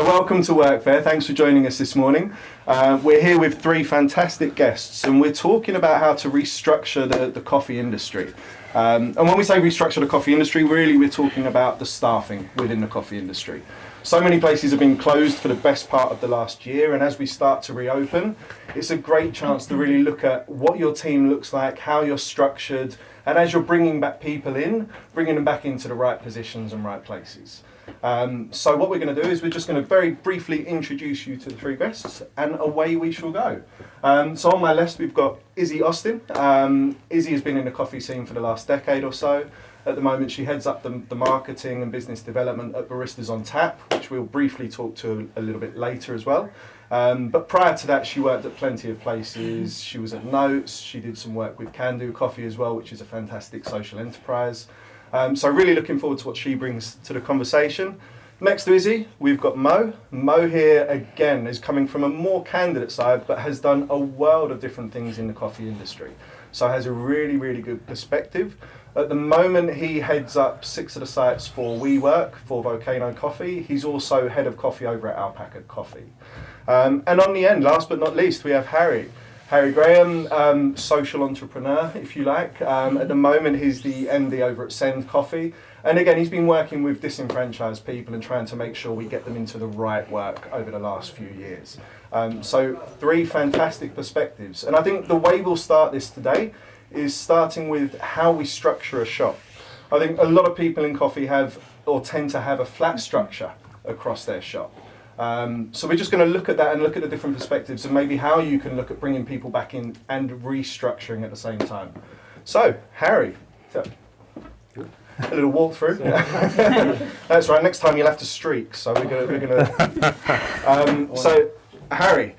Welcome to WorkFair. Thanks for joining us this morning. We're here with three fantastic guests, and we're talking about how to restructure the coffee industry. And when we say restructure the coffee industry, really we're talking about the staffing within the coffee industry. So many places have been closed for the best part of the last year, and as we start to reopen, it's a great chance to really look at what your team looks like, how you're structured, and as you're bringing back people in, bringing them back into the right positions and right places. So what we're going to do is we're just going to very briefly introduce you to the three guests, and away we shall go. So on my left we've got Izzy Austin. Izzy has been in the coffee scene for the last decade or so. At the moment she heads up the marketing and business development at Baristas on Tap, which we'll briefly talk to a little bit later as well. But prior to that she worked at plenty of places. She was at Notes, she did some work with Can Do Coffee as well, which is a fantastic social enterprise. So really looking forward to what she brings to the conversation. Next to Izzy, we've got Mo. Mo here again is coming from a more candidate side, but has done a world of different things in the coffee industry. So has a really, really good perspective. At the moment, he heads up 6 of the sites for WeWork, for Volcano Coffee. He's also head of coffee over at Alpaca Coffee. And on the end, last but not least, we have Harry. Harry Graham, social entrepreneur, if you like. At the moment, he's the MD over at Send Coffee. And again, he's been working with disenfranchised people and trying to make sure we get them into the right work over the last few years. So 3 fantastic perspectives. And I think the way we'll start this today is starting with how we structure a shop. I think a lot of people in coffee have, or tend to have, a flat structure across their shop. So we're just going to look at that and look at the different perspectives and maybe how you can look at bringing people back in and restructuring at the same time. So, Harry, a little walkthrough. That's right. Next time you'll have to streak. So we're gonna. So, Harry,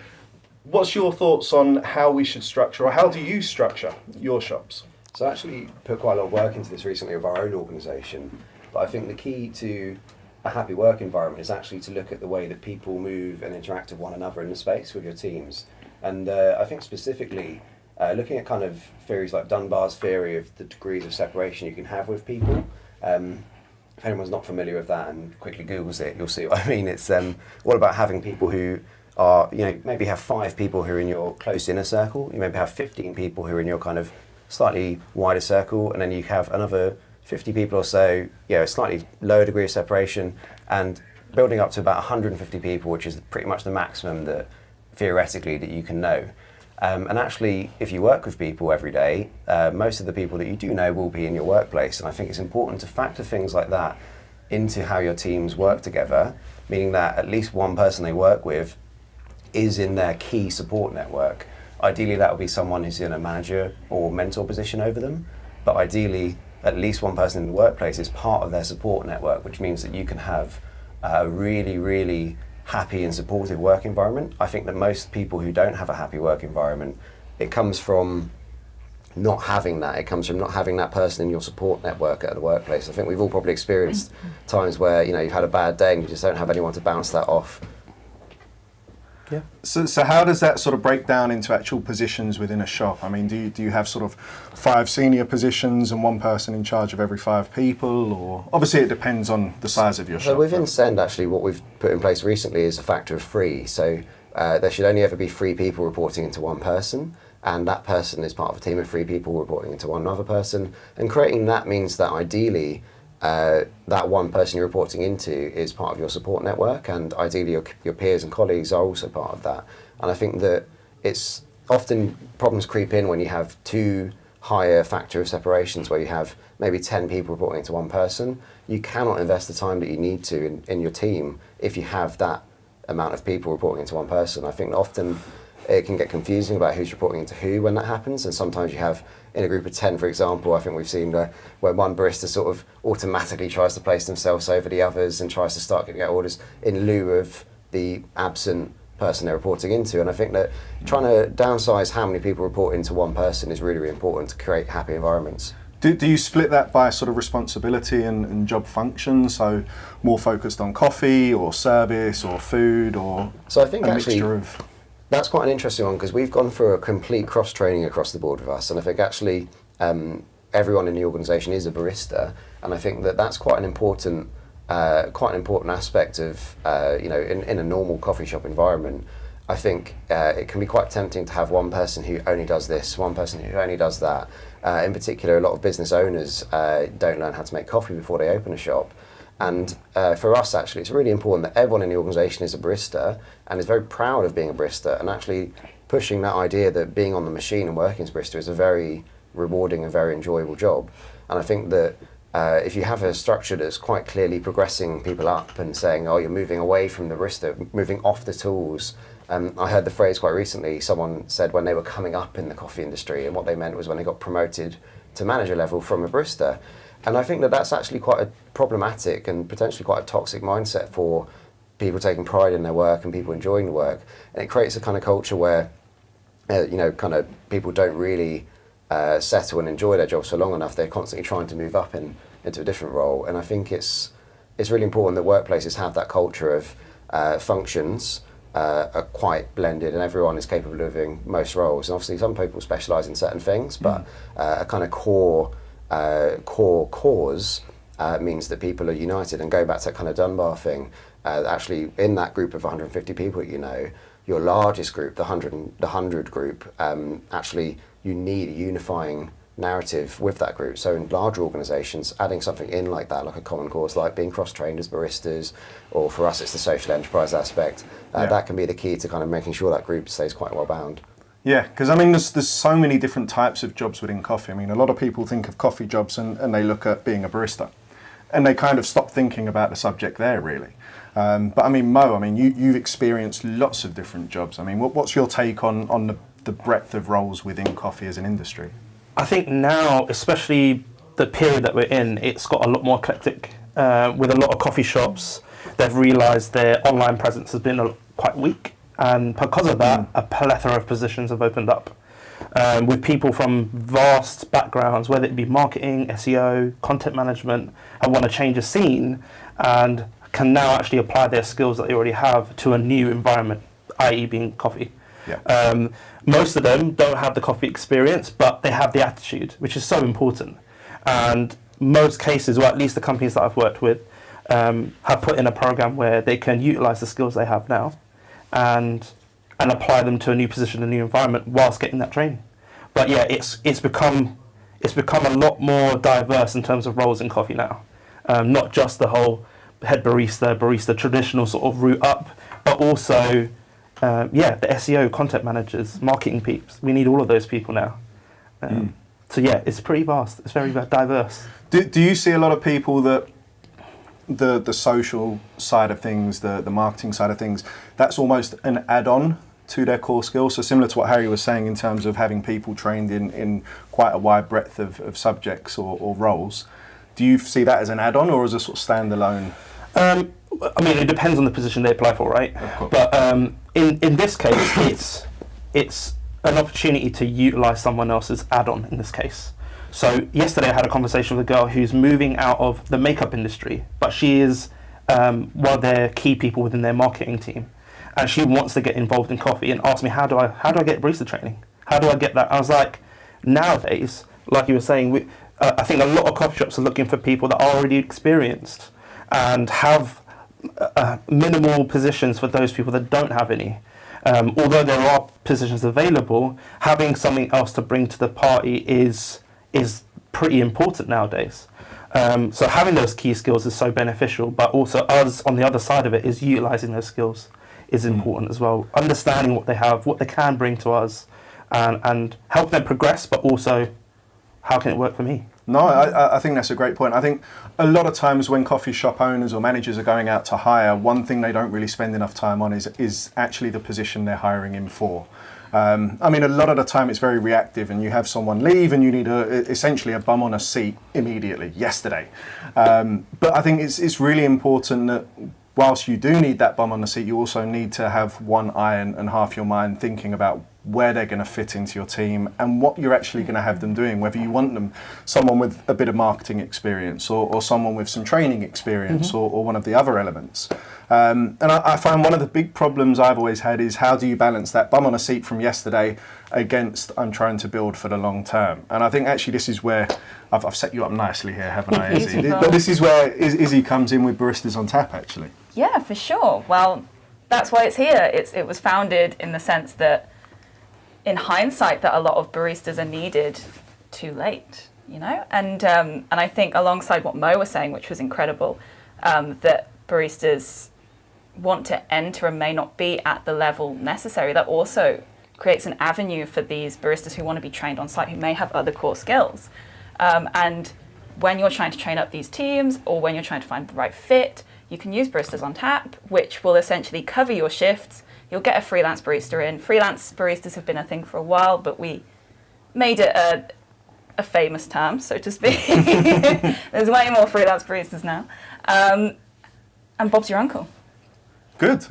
what's your thoughts on how we should structure, or how do you structure your shops? So I actually put quite a lot of work into this recently of our own organisation, but I think the key to a happy work environment is actually to look at the way that people move and interact with one another in the space with your teams. And I think specifically looking at kind of theories like Dunbar's theory of the degrees of separation you can have with people. If anyone's not familiar with that and quickly Googles it, you'll see what I mean. It's all about having people who are, maybe have 5 people who are in your close inner circle. You maybe have 15 people who are in your kind of slightly wider circle, and then you have another 50 people or so, a slightly lower degree of separation, and building up to about 150 people, which is pretty much the maximum that theoretically that you can know. And actually, if you work with people every day, most of the people that you do know will be in your workplace. And I think it's important to factor things like that into how your teams work together, meaning that at least one person they work with is in their key support network. Ideally, that will be someone who's in a manager or mentor position over them, but ideally, at least one person in the workplace is part of their support network, which means that you can have a really, really happy and supportive work environment. I think that most people who don't have a happy work environment, it comes from not having that. It comes from not having that person in your support network at the workplace. I think we've all probably experienced times where you've had a bad day and you just don't have anyone to bounce that off. Yeah. So how does that sort of break down into actual positions within a shop? I mean, do you have sort of 5 senior positions and one person in charge of every 5 people, or obviously it depends on the size of your shop? So within Send, actually, what we've put in place recently is a factor of 3. So there should only ever be 3 people reporting into one person, and that person is part of a team of 3 people reporting into one other person. And creating that means that ideally that one person you're reporting into is part of your support network, and ideally your peers and colleagues are also part of that. And I think that it's often problems creep in when you have too high a factor of separations, where you have maybe 10 people reporting to one person. You cannot invest the time that you need to in your team if you have that amount of people reporting into one person. I think often it can get confusing about who's reporting into who when that happens, and sometimes you have, in a group of 10, for example, I think we've seen where one barista sort of automatically tries to place themselves over the others and tries to start getting out orders in lieu of the absent person they're reporting into. And I think that trying to downsize how many people report into one person is really, really important to create happy environments. Do you split that by sort of responsibility and job function? So more focused on coffee or service or food, or so I think a actually, mixture of... That's quite an interesting one, because we've gone through a complete cross-training across the board with us, and I think actually everyone in the organisation is a barista, and I think that that's quite an important quite an important aspect of, in a normal coffee shop environment. I think it can be quite tempting to have one person who only does this, one person who only does that. In particular, a lot of business owners don't learn how to make coffee before they open a shop. And for us, actually, it's really important that everyone in the organisation is a barista and is very proud of being a barista, and actually pushing that idea that being on the machine and working as a barista is a very rewarding and very enjoyable job. And I think that if you have a structure that's quite clearly progressing people up and saying, oh, you're moving away from the barista, moving off the tools. I heard the phrase quite recently, someone said when they were coming up in the coffee industry, and what they meant was when they got promoted to manager level from a barista. And I think that that's actually quite a problematic and potentially quite a toxic mindset for people taking pride in their work and people enjoying the work. And it creates a kind of culture where, kind of people don't really settle and enjoy their jobs for long enough. They're constantly trying to move up into a different role. And I think it's really important that workplaces have that culture of functions are quite blended and everyone is capable of doing most roles. And obviously some people specialise in certain things, but a kind of core cause means that people are united. And going back to that kind of Dunbar thing, actually in that group of 150 people, your largest group, the 100 group, actually you need a unifying narrative with that group. So in larger organisations, adding something in like that, like a common cause, like being cross-trained as baristas, or for us it's the social enterprise aspect, that can be the key to kind of making sure that group stays quite well bound. Yeah, because I mean, there's so many different types of jobs within coffee. I mean, a lot of people think of coffee jobs and they look at being a barista, and they kind of stop thinking about the subject there, really. But I mean, Mo, you've experienced lots of different jobs. I mean, what's your take on the breadth of roles within coffee as an industry? I think now, especially the period that we're in, it's got a lot more eclectic. With a lot of coffee shops, they've realised their online presence has been quite weak. And because of that, a plethora of positions have opened up with people from vast backgrounds, whether it be marketing, SEO, content management, and want to change a scene and can now actually apply their skills that they already have to a new environment, i.e. being coffee. Yeah. Most of them don't have the coffee experience, but they have the attitude, which is so important. And most cases, or at least the companies that I've worked with, have put in a program where they can utilise the skills they have now and apply them to a new position, a new environment, whilst getting that training. But yeah, it's become a lot more diverse in terms of roles in coffee now. Not just the whole head barista traditional sort of route up, but also the SEO, content managers, marketing peeps. We need all of those people now. So yeah, it's pretty vast. It's very diverse. Do you see a lot of people that the social side of things, the marketing side of things, that's almost an add-on to their core skills? So similar to what Harry was saying in terms of having people trained in quite a wide breadth of subjects or roles. Do you see that as an add-on or as a sort of standalone? It depends on the position they apply for, right? But in this case, it's an opportunity to utilise someone else's add-on in this case. So yesterday I had a conversation with a girl who's moving out of the makeup industry, but she is one of their key people within their marketing team, and she wants to get involved in coffee and asked me, how do I get barista training? How do I get that? I was like, nowadays, like you were saying, I think a lot of coffee shops are looking for people that are already experienced and have minimal positions for those people that don't have any. Although there are positions available, having something else to bring to the party is pretty important nowadays. So having those key skills is so beneficial, but also us on the other side of it is utilising those skills is important as well. Understanding what they have, what they can bring to us, and help them progress, but also how can it work for me? No, I think that's a great point. I think a lot of times when coffee shop owners or managers are going out to hire, one thing they don't really spend enough time on is actually the position they're hiring in for. A lot of the time it's very reactive and you have someone leave and you need essentially a bum on a seat immediately, yesterday. But I think it's really important that whilst you do need that bum on the seat, you also need to have one eye and half your mind thinking about where they're going to fit into your team and what you're actually going to have them doing, whether you want them, someone with a bit of marketing experience or someone with some training experience or one of the other elements. And I find one of the big problems I've always had is how do you balance that bum on a seat from yesterday against I'm trying to build for the long term. And I think actually this is where I've set you up nicely here, haven't I, Izzy? But this is where Izzy comes in with Baristas on Tap, actually. Yeah, for sure. Well, that's why it's here. It was founded in the sense that, in hindsight, that a lot of baristas are needed too late, you know? And I think alongside what Mo was saying, which was incredible, that baristas want to enter and may not be at the level necessary, that also creates an avenue for these baristas who want to be trained on site, who may have other core skills. And when you're trying to train up these teams, or when you're trying to find the right fit, you can use Baristas on Tap, which will essentially cover your shifts. You'll get a freelance barista in. Freelance baristas have been a thing for a while, but we made it a famous term, so to speak. There's way more freelance baristas now. And Bob's your uncle. Good.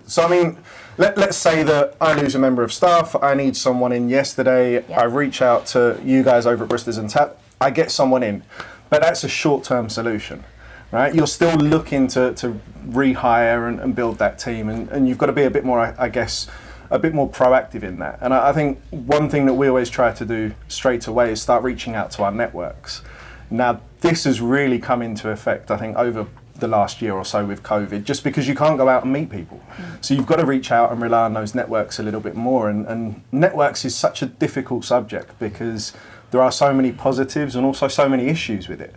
So, I mean, let's say that I lose a member of staff, I need someone in yesterday, I reach out to you guys over at Baristas on Tap, I get someone in, but that's a short-term solution, right? You're still looking to rehire and build that team, and you've got to be a bit more, I guess, a bit more proactive in that. And I think one thing that we always try to do straight away is start reaching out to our networks. Now, this has really come into effect, I think, over the last year or so with COVID, just because you can't go out and meet people. So you've got to reach out and rely on those networks a little bit more. And networks is such a difficult subject because there are so many positives and also so many issues with it.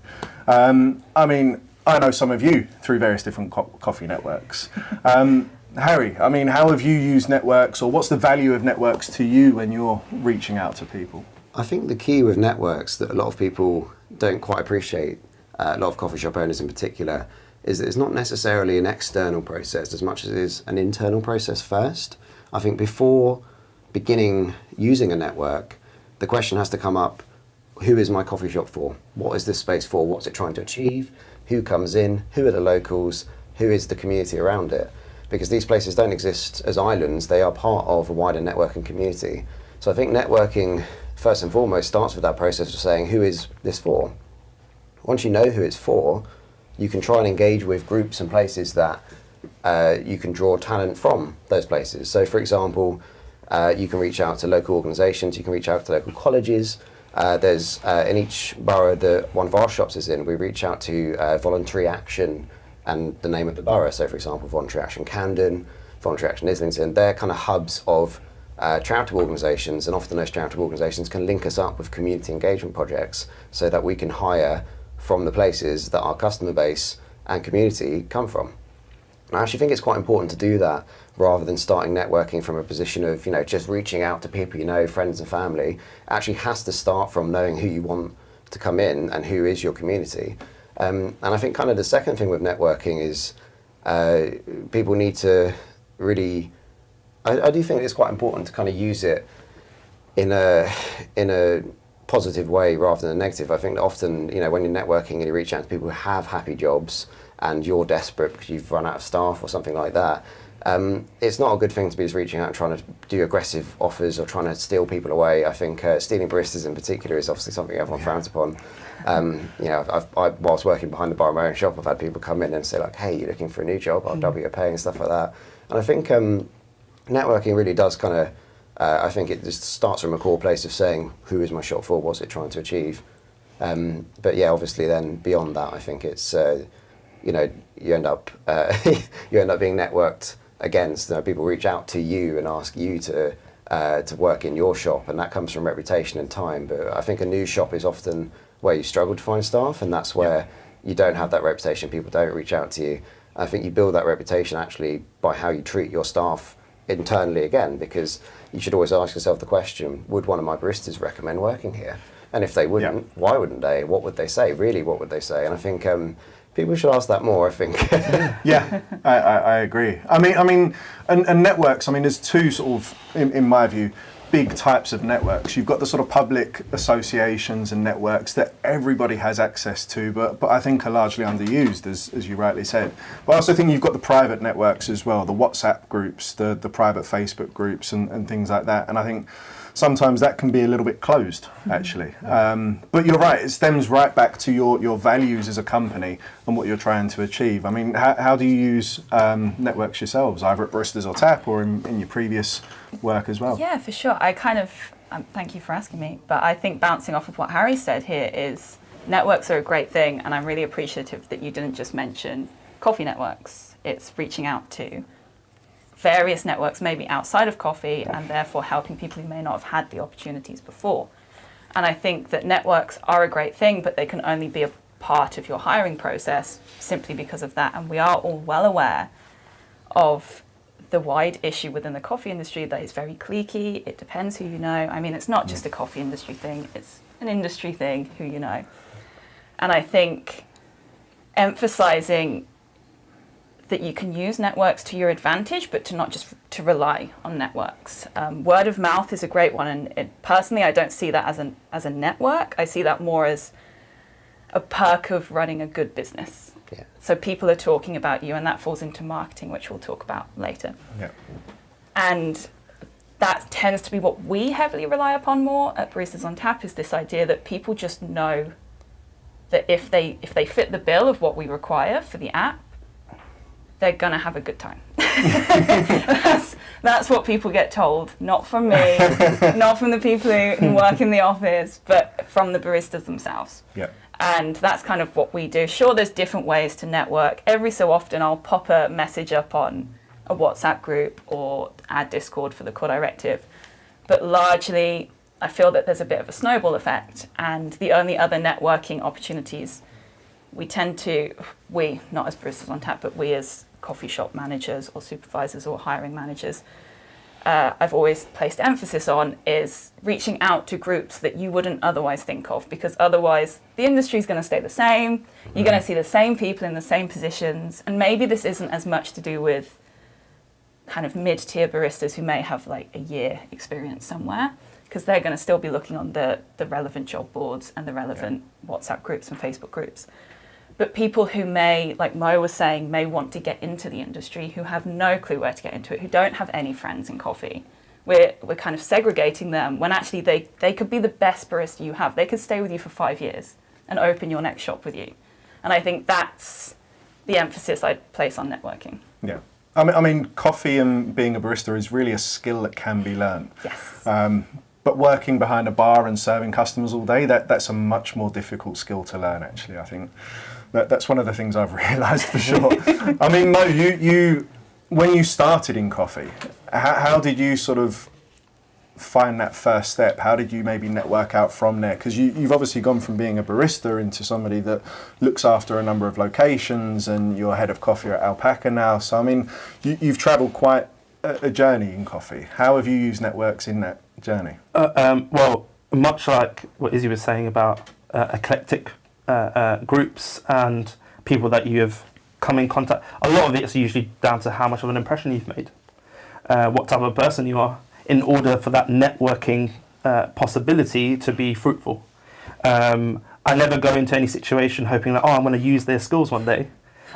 I mean, I know some of you through various different coffee networks. Harry, I mean, how have you used networks, or what's the value of networks to you when you're reaching out to people? I think the key with networks that a lot of people don't quite appreciate, a lot of coffee shop owners in particular, is that it's not necessarily an external process as much as it is an internal process first. I think before beginning using a network, the question has to come up, who is my coffee shop for? What is this space for? What's it trying to achieve? Who comes in? Who are the locals? Who is the community around it? Because these places don't exist as islands, they are part of a wider network and community. So I think networking, first and foremost, starts with that process of saying, who is this for? Once you know who it's for, you can try and engage with groups and places that you can draw talent from those places. So for example, you can reach out to local organisations, you can reach out to local colleges. There's in each borough that one of our shops is in, we reach out to voluntary action and the name of the borough. So for example, Voluntary Action Camden, Voluntary Action Islington, they're kind of hubs of charitable organisations, and often those charitable organisations can link us up with community engagement projects so that we can hire from the places that our customer base and community come from. And I actually think it's quite important to do that rather than starting networking from a position of, you know, just reaching out to people you know, friends and family. It actually has to start from knowing who you want to come in and who is your community. And I think kind of the second thing with networking is people need to really, I do think it's quite important to kind of use it in a positive way rather than a negative. I think that often, you know, when you're networking and you reach out to people who have happy jobs and you're desperate because you've run out of staff or something like that, it's not a good thing to be just reaching out and trying to do aggressive offers or trying to steal people away. I think stealing baristas in particular is obviously something everyone frowns upon. You know, whilst working behind the bar of my own shop, I've had people come in and say like, hey, you're looking for a new job, I'll double your pay and stuff like that. And I think networking really does kind of, I think it just starts from a core place of saying, who is my shop for, what's it trying to achieve? But yeah, obviously then beyond that, I think it's, you know, you end up being networked against. You know, people reach out to you and ask you to work in your shop, and that comes from reputation and time. But I think a new shop is often where you struggle to find staff, and that's where you don't have that reputation, people don't reach out to you. I think you build that reputation actually by how you treat your staff internally again, because you should always ask yourself the question, would one of my baristas recommend working here? And if they wouldn't, why wouldn't they? What would they say? Really, what would they say? And I think people should ask that more, I think. Yeah, I agree. I mean, and networks, I mean, there's two sort of, in my view, big types of networks. You've got the sort of public associations and networks that everybody has access to, but I think are largely underused, as you rightly said. But I also think you've got the private networks as well, the WhatsApp groups, the private Facebook groups and things like that. And I think sometimes that can be a little bit closed, actually. But you're right, it stems right back to your values as a company and what you're trying to achieve. I mean, how do you use networks yourselves, either at Baristas or Tap or in your previous work as well? Yeah, for sure. I kind of, thank you for asking me, but I think bouncing off of what Harry said here is networks are a great thing, and I'm really appreciative that you didn't just mention coffee networks. It's reaching out to various networks, maybe outside of coffee, and therefore helping people who may not have had the opportunities before. And I think that networks are a great thing, but they can only be a part of your hiring process simply because of that. And we are all well aware of the wide issue within the coffee industry that is very cliquey. It depends who you know. I mean, it's not just a coffee industry thing, it's an industry thing, who you know. And I think emphasizing that you can use networks to your advantage, but to not just to rely on networks. Word of mouth is a great one, and personally, I don't see that as a network. I see that more as a perk of running a good business. Yeah. So people are talking about you, and that falls into marketing, which we'll talk about later. Yeah. And that tends to be what we heavily rely upon more at Baristas on Tap, is this idea that people just know that if they fit the bill of what we require for the app, they're going to have a good time. That's what people get told, not from me, not from the people who work in the office, but from the baristas themselves. Yeah. And that's kind of what we do. Sure, there's different ways to network. Every so often, I'll pop a message up on a WhatsApp group or add Discord for the core directive. But largely, I feel that there's a bit of a snowball effect. And the only other networking opportunities we, not as Baristas on Tap, but we as coffee shop managers or supervisors or hiring managers, I've always placed emphasis on is reaching out to groups that you wouldn't otherwise think of, because otherwise the industry is going to stay the same. You're going to see the same people in the same positions, and maybe this isn't as much to do with kind of mid-tier baristas who may have like a year experience somewhere, because they're going to still be looking on the relevant job boards and the relevant WhatsApp groups and Facebook groups. But people who may, like Mo was saying, may want to get into the industry, who have no clue where to get into it, who don't have any friends in coffee. We're kind of segregating them when actually they could be the best barista you have. They could stay with you for 5 years and open your next shop with you. And I think that's the emphasis I'd place on networking. Yeah. I mean, coffee and being a barista is really a skill that can be learned. Yes. But working behind a bar and serving customers all day, that's a much more difficult skill to learn, actually, I think. That's one of the things I've realised for sure. I mean, Mo, you when you started in coffee, how did you sort of find that first step? How did you maybe network out from there? Because you've obviously gone from being a barista into somebody that looks after a number of locations, and you're head of coffee at Alpaca now. So, I mean, you've travelled quite a journey in coffee. How have you used networks in that journey? Well, much like what Izzy was saying about eclectic groups and people that you have come in contact, a lot of it is usually down to how much of an impression you've made, what type of person you are, in order for that networking possibility to be fruitful. I never go into any situation hoping that, I'm going to use their skills one day.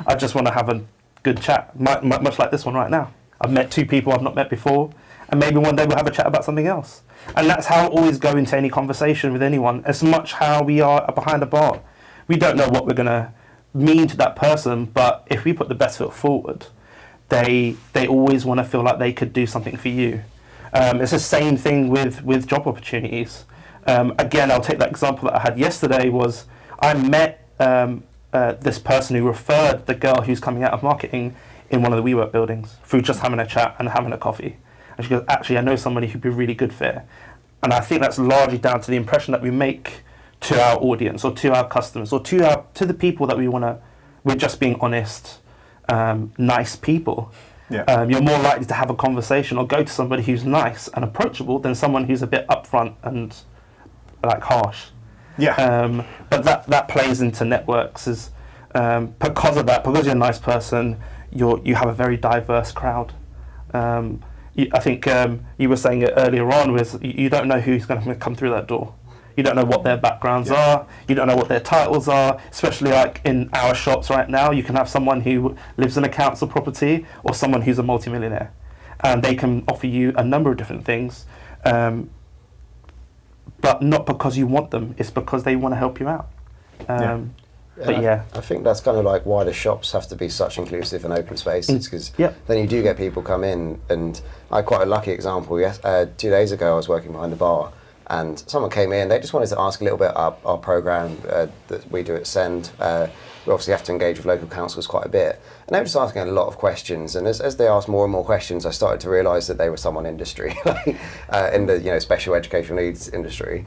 I just want to have a good chat, much like this one right now. I've met two people I've not met before, and maybe one day we'll have a chat about something else. And that's how I always go into any conversation with anyone, as much how we are behind a bar. We don't know what we're going to mean to that person, but if we put the best foot forward, they always want to feel like they could do something for you. It's the same thing with job opportunities. Again, I'll take that example that I had yesterday. Was I met this person who referred the girl who's coming out of marketing in one of the WeWork buildings through just having a chat and having a coffee. And she goes, actually, I know somebody who'd be a really good fit. And I think that's largely down to the impression that we make to our audience or to our customers or to the people that we're just being honest, nice people. Yeah. You're more likely to have a conversation or go to somebody who's nice and approachable than someone who's a bit upfront and like harsh. Yeah. But that plays into networks is because of that, because you're a nice person, you have a very diverse crowd. I think you were saying it earlier on, was you don't know who's going to come through that door. You don't know what their backgrounds are. You don't know what their titles are. Especially like in our shops right now, you can have someone who lives in a council property or someone who's a multimillionaire, and they can offer you a number of different things. but not because you want them. It's because they want to help you out. But yeah, I think that's kind of like why the shops have to be such inclusive and open spaces, because then you do get people come in. And I had quite a lucky example. 2 days ago, I was working behind the bar, and someone came in. They just wanted to ask a little bit about our program that we do at Send. We obviously have to engage with local councils quite a bit, and they were just asking a lot of questions. And as they asked more and more questions, I started to realise that they were someone industry, in the special educational needs industry.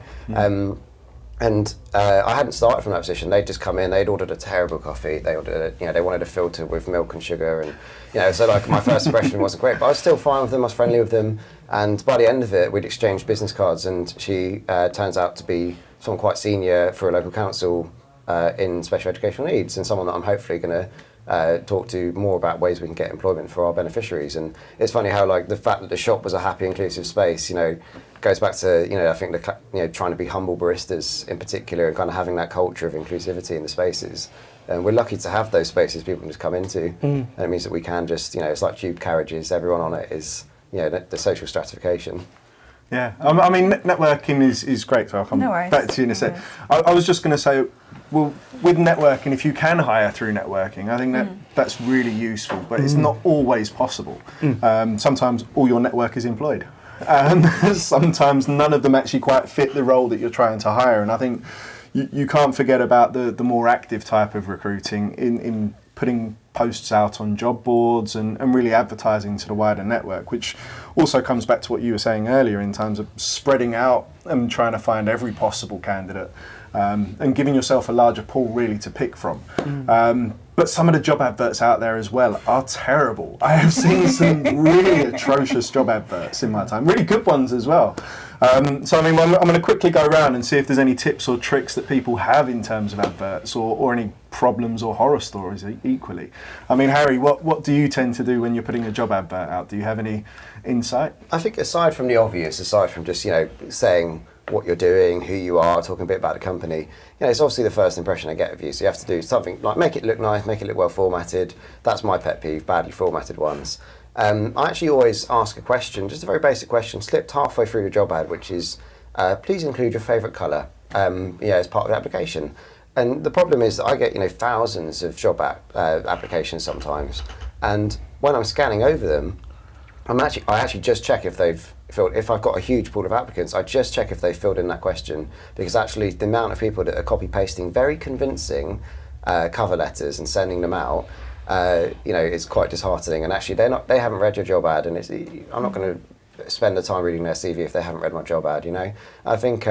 And I hadn't started from that position. They'd just come in. They'd ordered a terrible coffee. They ordered, they wanted a filter with milk and sugar, and so like my first impression wasn't great. But I was still fine with them. I was friendly with them, and by the end of it, we'd exchanged business cards. And she turns out to be someone quite senior for a local council in special educational needs, and someone that I'm hopefully going to talk to more about ways we can get employment for our beneficiaries. And it's funny how like the fact that the shop was a happy, inclusive space, goes back to I think trying to be humble baristas in particular, and kind of having that culture of inclusivity in the spaces. And we're lucky to have those spaces people can just come into, and it means that we can just it's like tube carriages. Everyone on it is the social stratification. Yeah, I mean networking is great. So I'll come back to you in a sec. I was just going to say, well, with networking, if you can hire through networking, I think that's really useful, but it's not always possible. Sometimes all your network is employed. Sometimes none of them actually quite fit the role that you're trying to hire. And I think you can't forget about the more active type of recruiting in putting posts out on job boards and really advertising to the wider network, which also comes back to what you were saying earlier in terms of spreading out and trying to find every possible candidate. And giving yourself a larger pool really to pick from. But some of the job adverts out there as well are terrible. I have seen some really atrocious job adverts in my time, really good ones as well. So I mean, I'm going to quickly go around and see if there's any tips or tricks that people have in terms of adverts, or any problems or horror stories equally. I mean, Harry, what do you tend to do when you're putting a job advert out? Do you have any insight? I think aside from the obvious, aside from just saying what you're doing, who you are, talking a bit about the company, it's obviously the first impression I get of you. So you have to do something like make it look nice, make it look well formatted. That's my pet peeve, badly formatted ones. I actually always ask a question, just a very basic question, slipped halfway through the job ad, which is, please include your favourite colour, as part of the application. And the problem is that I get thousands of job applications sometimes, and when I'm scanning over them, I actually just check if they've filled. If I've got a huge pool of applicants, I just check if they've filled in that question, because actually the amount of people that are copy pasting very convincing cover letters and sending them out, it's quite disheartening. And actually they haven't read your job ad, and I'm not going to spend the time reading their CV if they haven't read my job ad. I think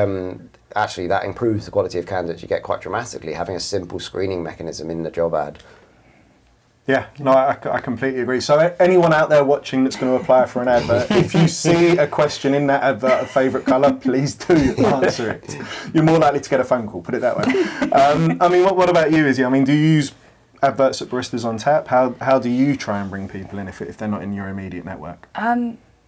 actually that improves the quality of candidates you get quite dramatically, having a simple screening mechanism in the job ad. Yeah, no, I completely agree. So anyone out there watching that's going to apply for an advert, if you see a question in that advert of favourite colour, please do answer it. You're more likely to get a phone call, put it that way. I mean, what about you, Izzy? I mean, do you use adverts at Baristas on Tap? How do you try and bring people in if they're not in your immediate network?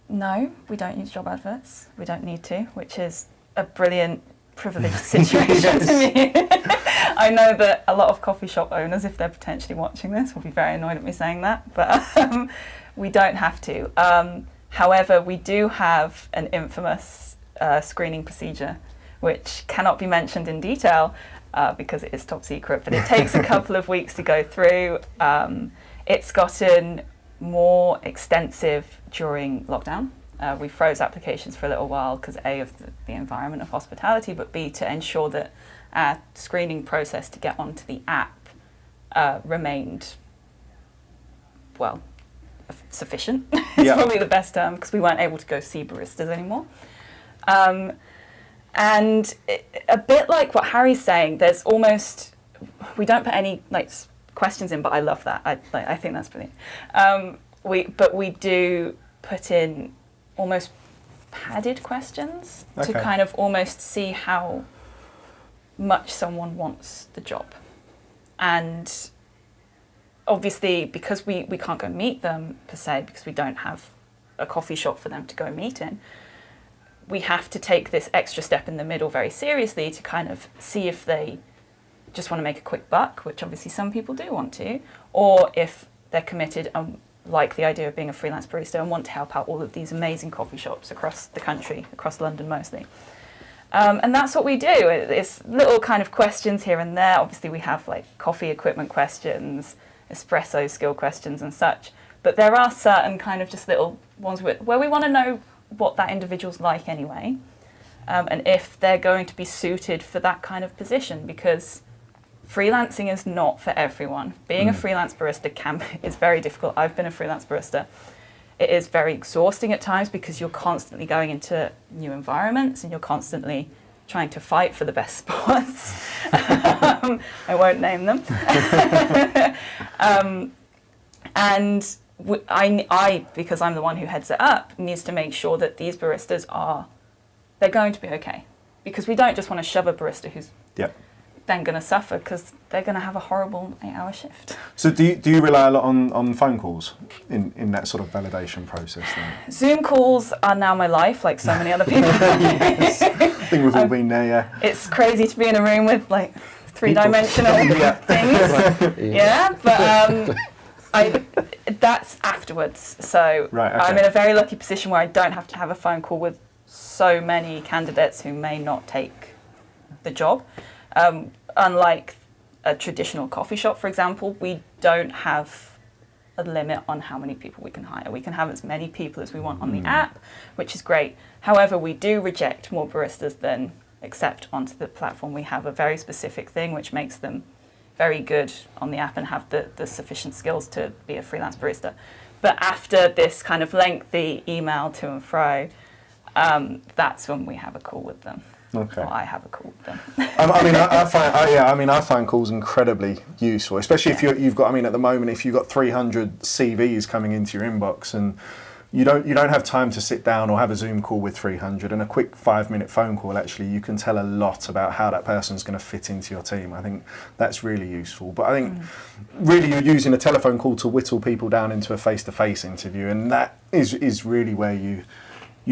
No, we don't use job adverts. We don't need to, which is a brilliant privileged situation to me. I know that a lot of coffee shop owners, if they're potentially watching this, will be very annoyed at me saying that, but we don't have to. However, we do have an infamous screening procedure, which cannot be mentioned in detail because it is top secret, but it takes a couple of weeks to go through. It's gotten more extensive during lockdown. We froze applications for a little while because A, of the environment of hospitality, but B, to ensure that our screening process to get onto the app remained, well, sufficient. It's probably the best term, because we weren't able to go see baristas anymore. And a bit like what Harry's saying, there's almost, we don't put any questions in, but I love that. I think that's brilliant. But we do put in almost padded questions to kind of almost see how much someone wants the job. And obviously, because we can't go meet them per se, because we don't have a coffee shop for them to go meet in, we have to take this extra step in the middle very seriously to kind of see if they just want to make a quick buck, which obviously some people do want to, or if they're committed and like the idea of being a freelance barista and want to help out all of these amazing coffee shops across the country, across London mostly. And that's what we do. It's little kind of questions here and there. Obviously, we have like coffee equipment questions, espresso skill questions and such. But there are certain kind of just little ones where we want to know what that individual's like anyway, and if they're going to be suited for that kind of position, because freelancing is not for everyone. Being a freelance barista is very difficult. I've been a freelance barista. It is very exhausting at times because you're constantly going into new environments and you're constantly trying to fight for the best spots. I won't name them. And I, because I'm the one who heads it up, needs to make sure that these baristas they're going to be okay. Because we don't just want to shove a barista who's then going to suffer, because they're going to have a horrible 8-hour shift. So do you rely a lot on phone calls in that sort of validation process then? Zoom calls are now my life, like so many other people. Yes. I think we've all been there, yeah. It's crazy to be in a room with like three-dimensional things. Yeah, but that's afterwards. So right, okay. I'm in a very lucky position where I don't have to have a phone call with so many candidates who may not take the job. Unlike a traditional coffee shop, for example, we don't have a limit on how many people we can hire. We can have as many people as we want on the app, which is great. However, we do reject more baristas than accept onto the platform. We have a very specific thing which makes them very good on the app and have the sufficient skills to be a freelance barista. But after this kind of lengthy email to and fro, that's when we have a call with them. Okay. Or I have a call with them. I find calls incredibly useful, especially if you've got. I mean, at the moment, if you've got 300 CVs coming into your inbox and you don't have time to sit down or have a Zoom call with 300, and a quick 5-minute phone call, actually, you can tell a lot about how that person's going to fit into your team. I think that's really useful. But I think really you're using a telephone call to whittle people down into a face-to-face interview, and that is really where you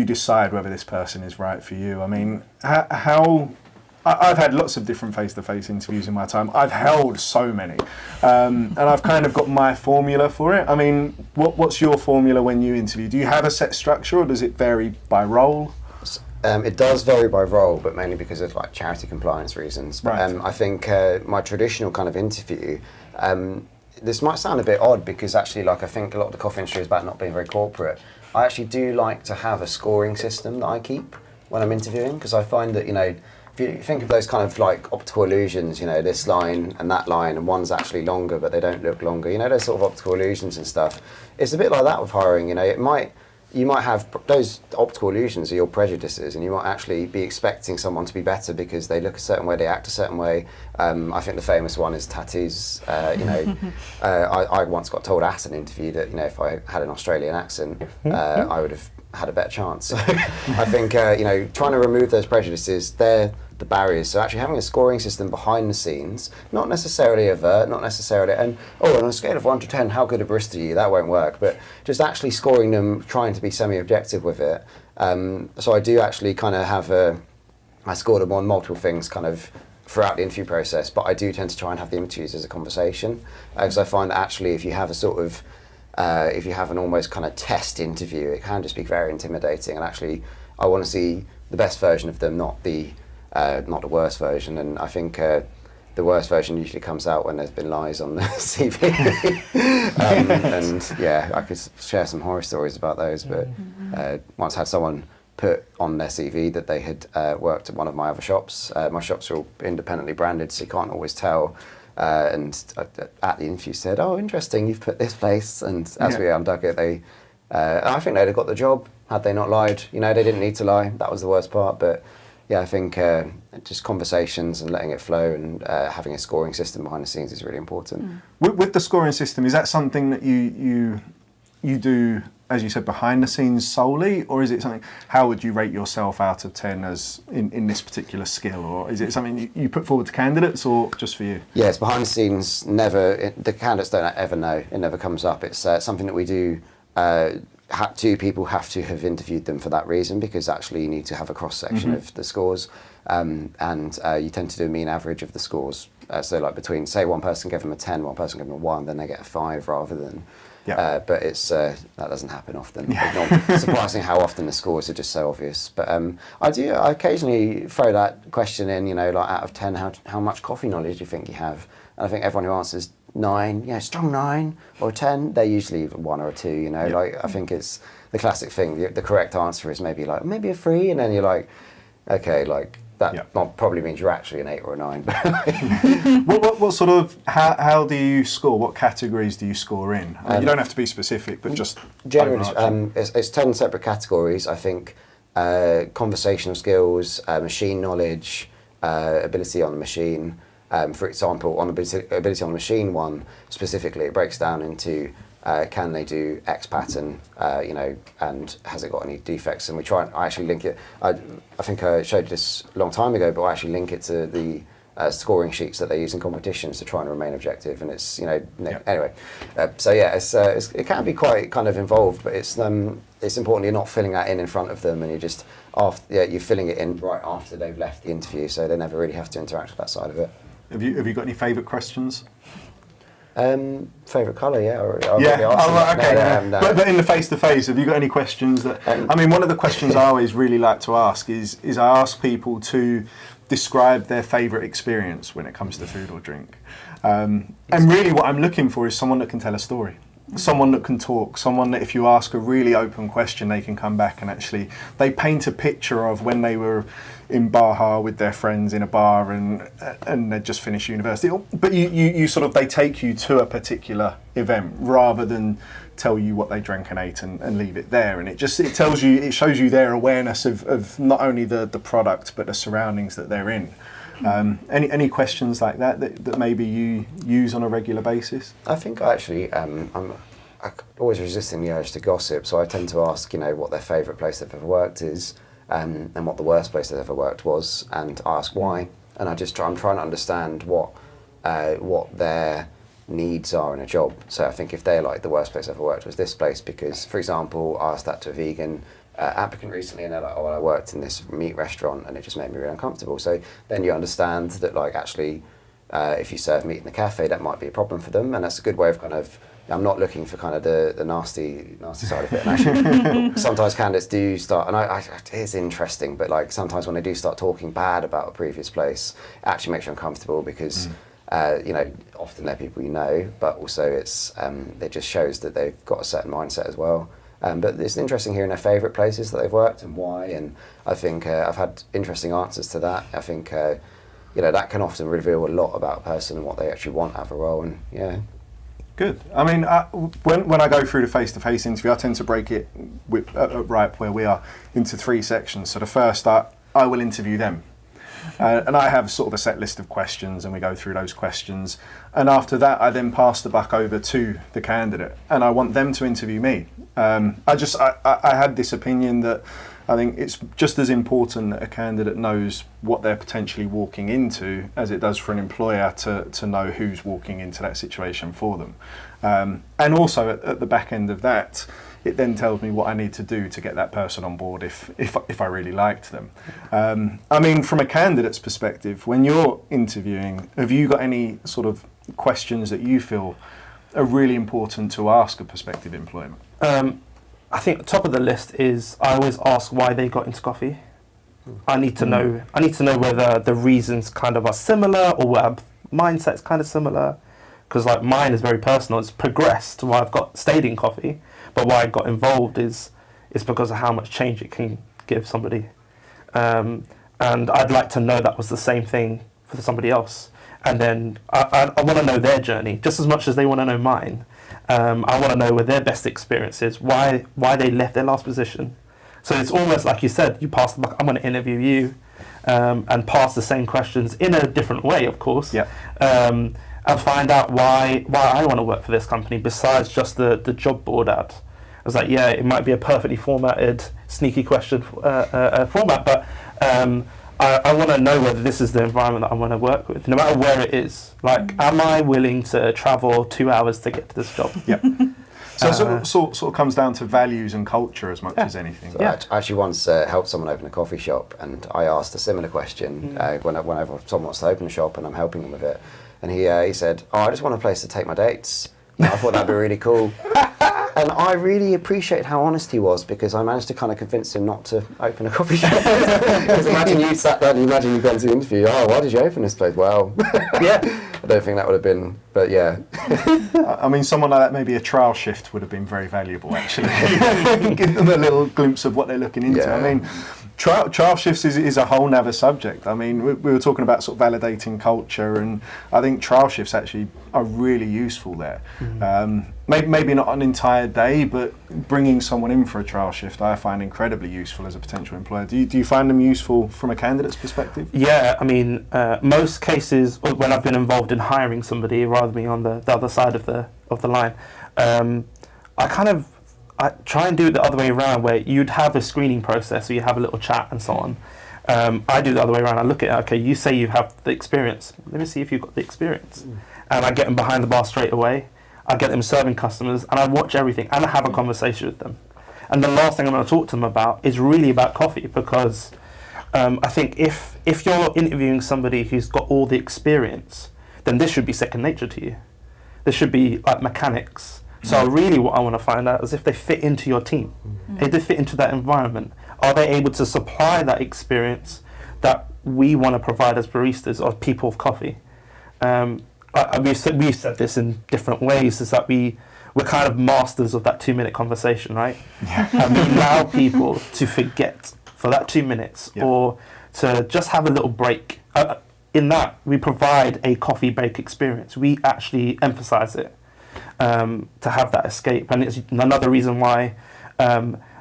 decide whether this person is right for you. I mean, I've had lots of different face-to-face interviews in my time. I've held so many, and I've kind of got my formula for it. I mean, what's your formula when you interview? Do you have a set structure, or does it vary by role? It does vary by role, but mainly because of like charity compliance reasons. Right. I think my traditional kind of interview, this might sound a bit odd because actually, like, I think a lot of the coffee industry is about not being very corporate. I actually do like to have a scoring system that I keep when I'm interviewing, because I find that, if you think of those kind of like optical illusions, this line and that line, and one's actually longer but they don't look longer, those sort of optical illusions and stuff. It's a bit like that with hiring. You might have those optical illusions are your prejudices, and you might actually be expecting someone to be better because they look a certain way, they act a certain way. I think the famous one is tattoos. I once got told at an interview that if I had an Australian accent, I would have had a better chance. So I think trying to remove those prejudices, they're the barriers. So actually having a scoring system behind the scenes, not necessarily overt, not necessarily, and on a scale of 1 to 10, how good a barista are you? That won't work. But just actually scoring them, trying to be semi-objective with it. So I do actually kind of have I score them on multiple things kind of throughout the interview process, but I do tend to try and have the interviews as a conversation, because I find that actually if you have a sort of if you have an almost kind of test interview, it can just be very intimidating, and actually I want to see the best version of them, not the worst version. And I think the worst version usually comes out when there's been lies on the CV. And yeah, I could share some horror stories about those, but once had someone put on their CV that they had worked at one of my other shops. My shops are all independently branded, so you can't always tell. And at the interview said, "Oh, interesting, you've put this place." And as we undug it, I think they'd have got the job had they not lied. They didn't need to lie. That was the worst part. But yeah, I think just conversations and letting it flow, and having a scoring system behind the scenes is really important. With the scoring system, is that something that you do, as you said, behind the scenes solely, or is it something? How would you rate yourself out of 10 as in this particular skill, or is it something you put forward to candidates, or just for you? Yeah, it's behind the scenes. The candidates don't ever know. It never comes up. It's something that we do. Two people have to have interviewed them for that reason, because actually you need to have a cross section of the scores, and you tend to do a mean average of the scores. So like between, say, one person gave them a 10, one person gave them a 1, then they get a 5 rather than But it's that doesn't happen often. It's surprising how often the scores are just so obvious. But I occasionally throw that question in, like out of 10, how much coffee knowledge do you think you have? And I think everyone who answers 9, strong 9 or 10, they're usually 1 or 2. Like I think it's the classic thing. The correct answer is maybe a 3, and then you're like, okay, like. That probably means you're actually an 8 or a 9. What sort of, how do you score? What categories do you score in? You don't have to be specific, but just generally, it's 10 separate categories. I think conversational skills, machine knowledge, ability on the machine. For example, on the ability on the machine one specifically, it breaks down into can they do X pattern, and has it got any defects? And I actually link it. I think I showed you this a long time ago, but I actually link it to the scoring sheets that they use in competitions to try and remain objective. And it's, anyway. It can be quite kind of involved, but it's important you're not filling that in front of them, and you're just you're filling it in right after they've left the interview, so they never really have to interact with that side of it. Have you got any favourite questions? Favourite colour, okay. But in the face-to-face, have you got any questions that... one of the questions I always really like to ask is I ask people to describe their favourite experience when it comes to food or drink. And really what I'm looking for is someone that can tell a story. Someone that can talk, someone that if you ask a really open question, they can come back and actually, they paint a picture of when they were in Baja with their friends in a bar and they'd just finished university. But you sort of, they take you to a particular event rather than tell you what they drank and ate and leave it there. And it shows you their awareness of not only the product, but the surroundings that they're in. Any questions like that maybe you use on a regular basis? I think actually I'm always resisting the urge to gossip, so I tend to ask what their favourite place they've ever worked is, and what the worst place they've ever worked was, and ask why. And I'm trying to understand what their needs are in a job. So I think if they're like the worst place I've ever worked was this place because, for example, I asked that to a vegan applicant recently, and they're like, I worked in this meat restaurant and it just made me really uncomfortable. So then you understand that actually if you serve meat in the cafe, that might be a problem for them, and that's a good way of I'm not looking for the nasty side of it. And actually, sometimes candidates do start, and it is interesting, but sometimes when they do start talking bad about a previous place, it actually makes you uncomfortable because often they're people but also it just shows that they've got a certain mindset as well. But it's interesting hearing their favourite places that they've worked and why, and I think I've had interesting answers to that. I think that can often reveal a lot about a person and what they actually want out of a role, and Good. When I go through the face-to-face interview, I tend to break it right where we are into 3 sections. So the first, I will interview them. And I have sort of a set list of questions, and we go through those questions. And after that, I then pass the buck over to the candidate, and I want them to interview me. I had this opinion that I think it's just as important that a candidate knows what they're potentially walking into as it does for an employer to know who's walking into that situation for them. And also at the back end of that, it then tells me what I need to do to get that person on board if I really liked them. From a candidate's perspective, when you're interviewing, have you got any sort of questions that you feel are really important to ask a prospective employer? I think top of the list is I always ask why they got into coffee. I need to know whether the reasons kind of are similar or whether mindset's kind of similar. Because mine is very personal. It's progressed why I've stayed in coffee, but why I got involved is because of how much change it can give somebody. And I'd like to know that was the same thing for somebody else. And then I want to know their journey just as much as they want to know mine. I want to know where their best experience is, why they left their last position. So it's almost like you said, you pass the buck. I'm going to interview you and pass the same questions in a different way, of course. Yeah. And find out why I want to work for this company besides just the job board ad. I was like, it might be a perfectly formatted, sneaky question format, but I want to know whether this is the environment that I want to work with, no matter where it is. Am I willing to travel 2 hours to get to this job? Yeah. So it sort of comes down to values and culture as much as anything. So I actually once helped someone open a coffee shop, and I asked a similar question whenever someone wants to open a shop and I'm helping them with it. And he said, I just want a place to take my dates. And I thought that'd be really cool. And I really appreciate how honest he was, because I managed to kind of convince him not to open a coffee shop. Because imagine you sat there and imagine you've gone to the interview, oh, why did you open this place? Well, yeah, I don't think that would have been, but yeah. I mean, someone like that, maybe a trial shift would have been very valuable, actually. Give them a little glimpse of what they're looking into. Yeah. I mean, trial shifts is a whole nother subject. I mean, we were talking about sort of validating culture, and I think trial shifts actually are really useful there. Maybe not an entire day, but bringing someone in for a trial shift I find incredibly useful as a potential employer. Do you find them useful from a candidate's perspective? Yeah, I mean, most cases when I've been involved in hiring somebody rather than on the other side of the line, I try and do it the other way around, where you'd have a screening process, so you have a little chat and so on. I do the other way around. I look at, okay, you say you have the experience. Let me see if you've got the experience. And I get them behind the bar straight away. I get them serving customers, and I watch everything, and I have a conversation with them. And the last thing I'm going to talk to them about is really about coffee, because I think if you're interviewing somebody who's got all the experience, then this should be second nature to you. This should be like mechanics. So really what I want to find out is if they fit into your team. If they fit into that environment. Are they able to supply that experience that we want to provide as baristas or people of coffee? We've said this in different ways, is that we're kind of masters of that 2-minute conversation, right? And we allow people to forget for that 2 minutes or to just have a little break. In that, we provide a coffee break experience. We actually emphasize it to have that escape. And it's another reason why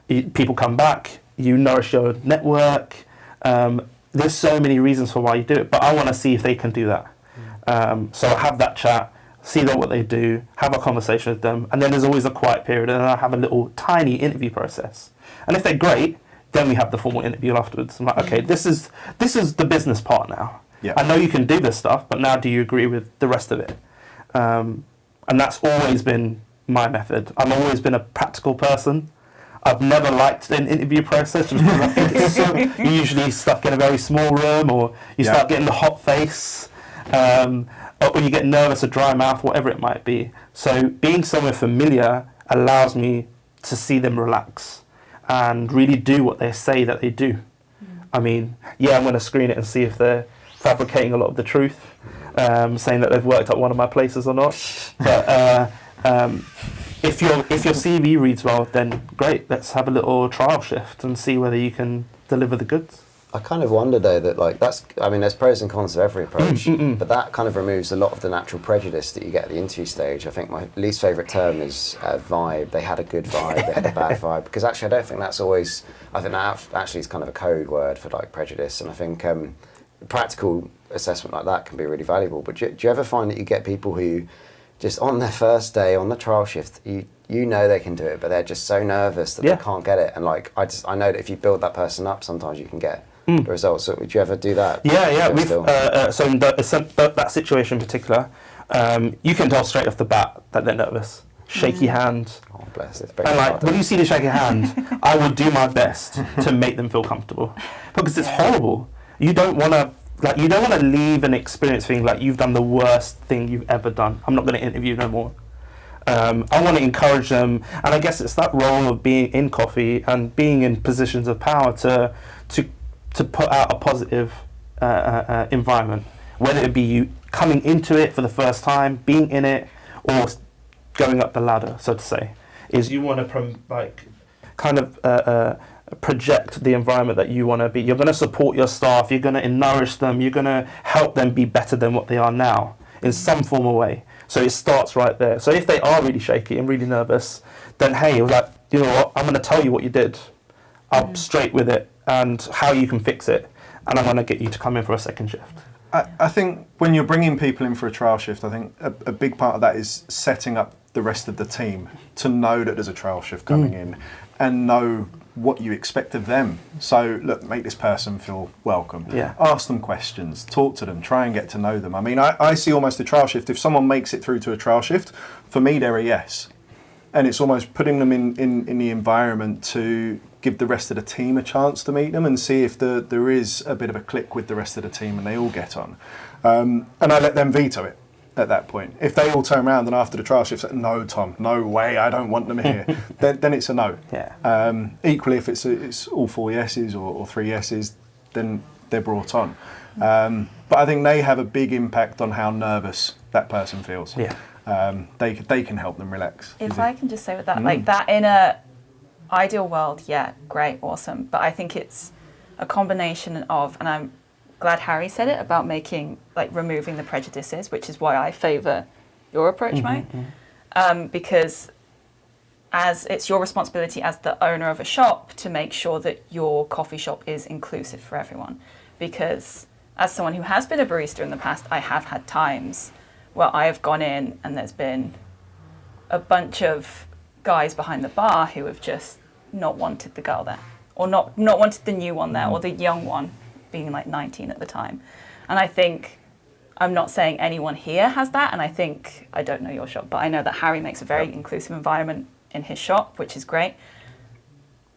people come back. You nourish your network. There's so many reasons for why you do it, but I want to see if they can do that. So have that chat, see what they do, have a conversation with them, and then there's always a quiet period, and then I have a little tiny interview process. And if they're great, then we have the formal interview afterwards. I'm like, okay, this is the business part now. Yeah. I know you can do this stuff, but now do you agree with the rest of it? And that's always been my method. I've always been a practical person. I've never liked an interview process because I think it's so, you're usually stuck in a very small room, or you start getting the hot face, or you get nervous or dry mouth, whatever it might be. So being somewhere familiar allows me to see them relax and really do what they say that they do. I mean, I'm going to screen it and see if they're fabricating a lot of the truth, saying that they've worked at one of my places or not. But if your CV reads well, then great, let's have a little trial shift and see whether you can deliver the goods. I kind of wonder though that there's pros and cons to every approach, but that kind of removes a lot of the natural prejudice that you get at the interview stage. I think my least favourite term is vibe. They had a good vibe, they had a bad vibe, because actually I don't think that's always, I think that actually is kind of a code word for like prejudice, and I think practical assessment like that can be really valuable. But do you ever find that you get people who just on their first day on the trial shift, you know they can do it, but they're just so nervous that they can't get it, and like I know that if you build that person up, sometimes you can get the results. So would you ever do that? We've, so in that situation in particular, you can tell straight off the bat that they're nervous. Shaky hand. Oh bless it. And like when you see the shaky hand, I will do my best to make them feel comfortable, because it's horrible. You don't want to leave an experience feeling like you've done the worst thing you've ever done. I'm not going to interview no more. I want to encourage them, and I guess it's that role of being in coffee and being in positions of power to put out a positive environment, whether it be you coming into it for the first time, being in it, or going up the ladder, so to say. Is you want to project the environment that you want to be. You're going to support your staff, you're going to nourish them, you're going to help them be better than what they are now in some form or way. So it starts right there. So if they are really shaky and really nervous, then hey, like, you know what, I'm going to tell you what you did. I'm straight with it and how you can fix it, and I'm going to get you to come in for a second shift. I think when you're bringing people in for a trial shift, I think a big part of that is setting up the rest of the team to know that there's a trial shift coming in and know what you expect of them. So look, make this person feel welcome. Yeah. Ask them questions, talk to them, try and get to know them. I mean, I see almost a trial shift. If someone makes it through to a trial shift, for me, they're a yes. And it's almost putting them in the environment to give the rest of the team a chance to meet them and see if there is a bit of a click with the rest of the team and they all get on. And I let them veto it. at that point. If they all turn around and after the trial shift say, no, Tom, no way, I don't want them here, then it's a no. Yeah. Equally, if it's all 4 yeses or 3 yeses, then they're brought on. But I think they have a big impact on how nervous that person feels. Yeah. They can help them relax. If I can just say with that, like that in a ideal world, yeah, great, awesome. But I think it's a combination of, and I'm glad Harry said it about removing the prejudices, which is why I favour your approach, Mike. Because as it's your responsibility as the owner of a shop to make sure that your coffee shop is inclusive for everyone. Because as someone who has been a barista in the past, I have had times where I have gone in and there's been a bunch of guys behind the bar who have just not wanted the girl there, or not wanted the new one there, or the young one, being like 19 at the time. And I think, I'm not saying anyone here has that, and I don't know your shop, but I know that Harry makes a very inclusive environment in his shop, which is great.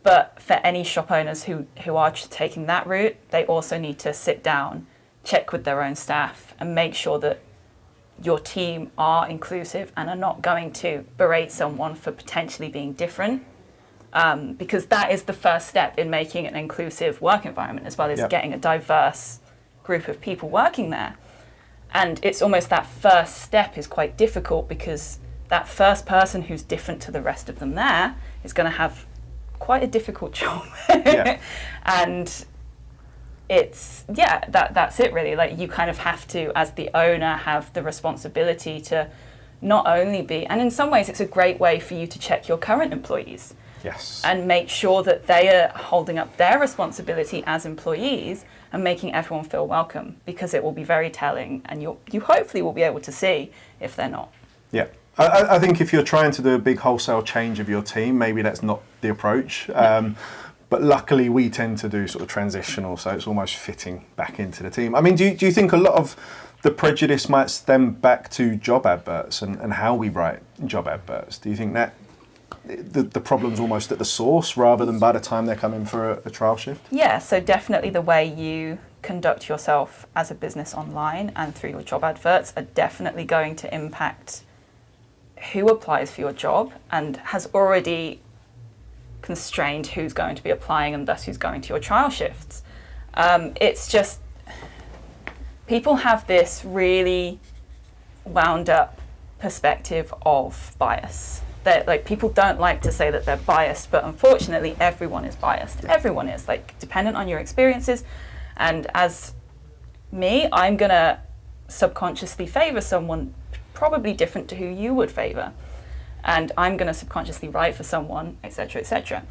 But for any shop owners who are taking that route, they also need to sit down, check with their own staff, and make sure that your team are inclusive and are not going to berate someone for potentially being different. Because that is the first step in making an inclusive work environment, as well as getting a diverse group of people working there. And it's almost that first step is quite difficult, because that first person who's different to the rest of them there is going to have quite a difficult job. And it's, that's it really. Like, you kind of have to, as the owner, have the responsibility to not only be, and in some ways it's a great way for you to check your current employees. Yes. And make sure that they are holding up their responsibility as employees and making everyone feel welcome, because it will be very telling, and you hopefully will be able to see if they're not. Yeah. I think if you're trying to do a big wholesale change of your team, maybe that's not the approach. But luckily we tend to do sort of transitional, so it's almost fitting back into the team. I mean, do you think a lot of the prejudice might stem back to job adverts and how we write job adverts? Do you think that the problem's almost at the source rather than by the time they're coming for a trial shift? Yeah, so definitely the way you conduct yourself as a business online and through your job adverts are definitely going to impact who applies for your job, and has already constrained who's going to be applying and thus who's going to your trial shifts. It's just, people have this really wound up perspective of bias. That, like, people don't like to say that they're biased, but unfortunately everyone is biased. Everyone is, like, dependent on your experiences. And as me, I'm gonna subconsciously favor someone probably different to who you would favor. And I'm gonna subconsciously write for someone, etc., etc.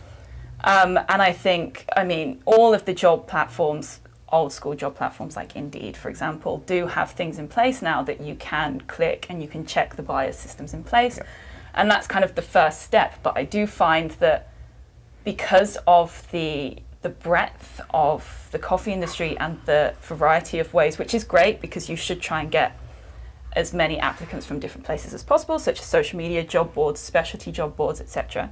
And I think, I mean, all of the job platforms, old school job platforms like Indeed, for example, do have things in place now that you can click and you can check the bias systems in place. Yep. And that's kind of the first step. But I do find that because of the breadth of the coffee industry and the variety of ways, which is great because you should try and get as many applicants from different places as possible, such as social media, job boards, specialty job boards, etc.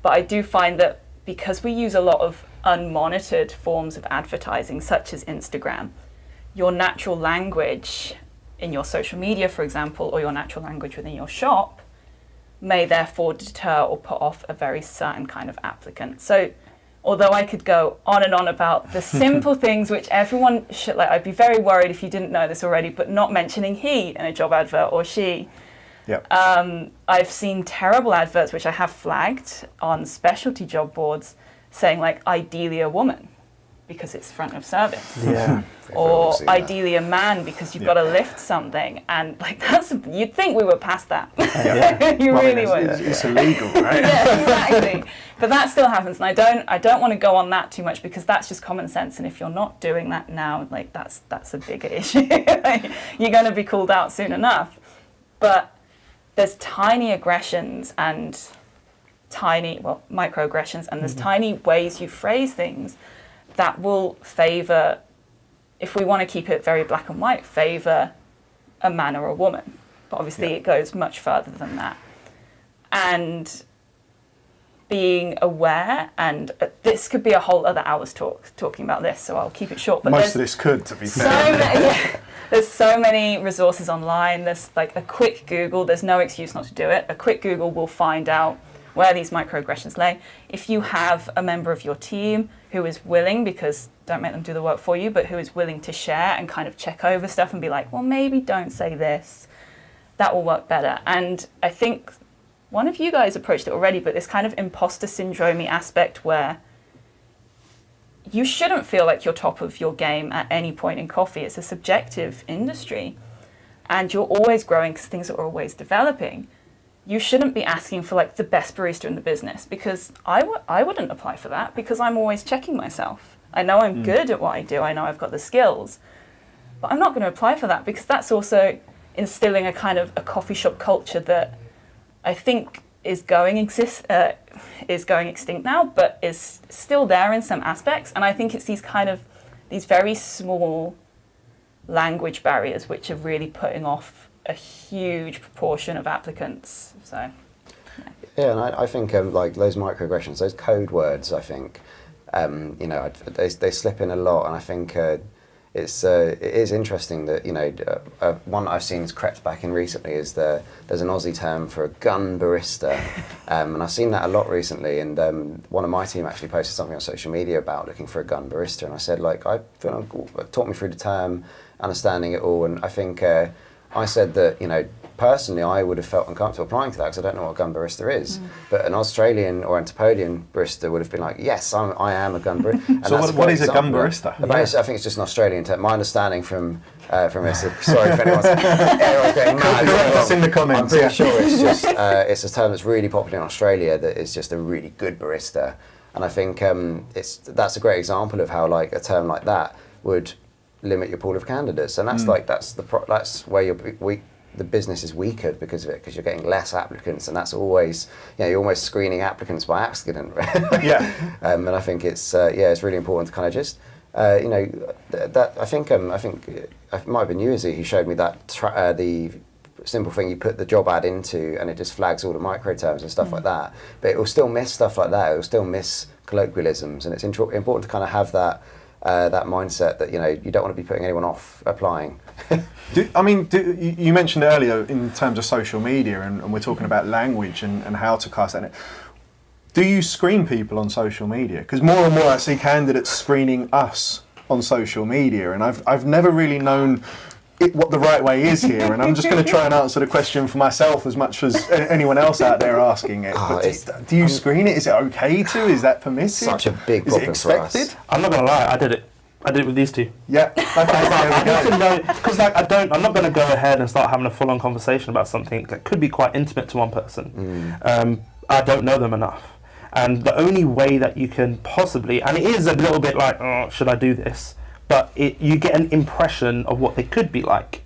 But I do find that because we use a lot of unmonitored forms of advertising, such as Instagram, your natural language in your social media, for example, or your natural language within your shop may therefore deter or put off a very certain kind of applicant. So although I could go on and on about the simple things which everyone should, like, I'd be very worried if you didn't know this already, but not mentioning he in a job advert or she. Yep. I've seen terrible adverts which I have flagged on specialty job boards saying, like, ideally a woman because it's front of service. Yeah. Or ideally a man because you've got to lift something, and like you'd think we were past that. You really would. It's illegal, right? Yeah, exactly. But that still happens, and I don't want to go on that too much because that's just common sense. And if you're not doing that now, like that's a bigger issue. Like, you're going to be called out soon enough. But there's tiny aggressions and microaggressions, and there's tiny ways you phrase things that will favour, if we want to keep it very black and white, favour a man or a woman. But obviously it goes much further than that. And being aware, and this could be a whole other hour's talking about this, so I'll keep it short. But most of this could, to be fair. There's so many resources online. There's like a quick Google. There's no excuse not to do it. A quick Google will find out where these microaggressions lay. If you have a member of your team who is willing, because don't make them do the work for you, but who is willing to share and kind of check over stuff and be like, well, maybe don't say this, that will work better. And I think one of you guys approached it already, but this kind of imposter syndrome-y aspect where you shouldn't feel like you're top of your game at any point in coffee. It's a subjective industry and you're always growing because things are always developing. You shouldn't be asking for like the best barista in the business, because I wouldn't apply for that, because I'm always checking myself. I know I'm good at what I do. I know I've got the skills, but I'm not going to apply for that, because that's also instilling a kind of a coffee shop culture that I think is going extinct now, but is still there in some aspects. And I think it's these very small language barriers which are really putting off a huge proportion of applicants. So yeah, and I think like those microaggressions, those code words, I think they slip in a lot, and I think it is interesting that one I've seen has crept back in recently is there's an Aussie term for a gun barista, and I've seen that a lot recently. And one of my team actually posted something on social media about looking for a gun barista, and I said talk me through the term, understanding it all, and I think I said that personally I would have felt uncomfortable applying to that because I don't know what a gun barista is, but an Australian or Antipodean barista would have been like, yes, I am a gun barista. So what is a gun barista? I think it's just an Australian term. My understanding from it, sorry if anyone's getting mad. Correct us in the comments. I'm pretty sure it's just it's a term that's really popular in Australia that is just a really good barista, and I think that's a great example of how like a term like that would limit your pool of candidates, and that's that's where the business is weaker because of it, because you're getting less applicants, and that's always you're almost screening applicants by accident. Yeah. And I think it's really important to kind of just that I think it might have been you, Izzy, who showed me that the simple thing you put the job ad into and it just flags all the micro terms and stuff like that, but it will still miss stuff like that. It will still miss colloquialisms, and it's important to kind of have that mindset that you don't want to be putting anyone off applying. You mentioned earlier in terms of social media, and we're talking about language and how to cast that. Do you screen people on social media? Because more and more I see candidates screening us on social media, and I've never really known what the right way is here, and I'm just going to try and answer the question for myself as much as anyone else out there asking it. Do you screen it? Is it okay to? Is that permitted? Such a big problem. Is it expected? For us. I'm not going to lie, I did it with these two. Yeah. I need to know, because I'm not going to go ahead and start having a full-on conversation about something that could be quite intimate to one person. I don't know them enough. And the only way that you can possibly, and it is a little bit like, oh, should I do this? But you get an impression of what they could be like.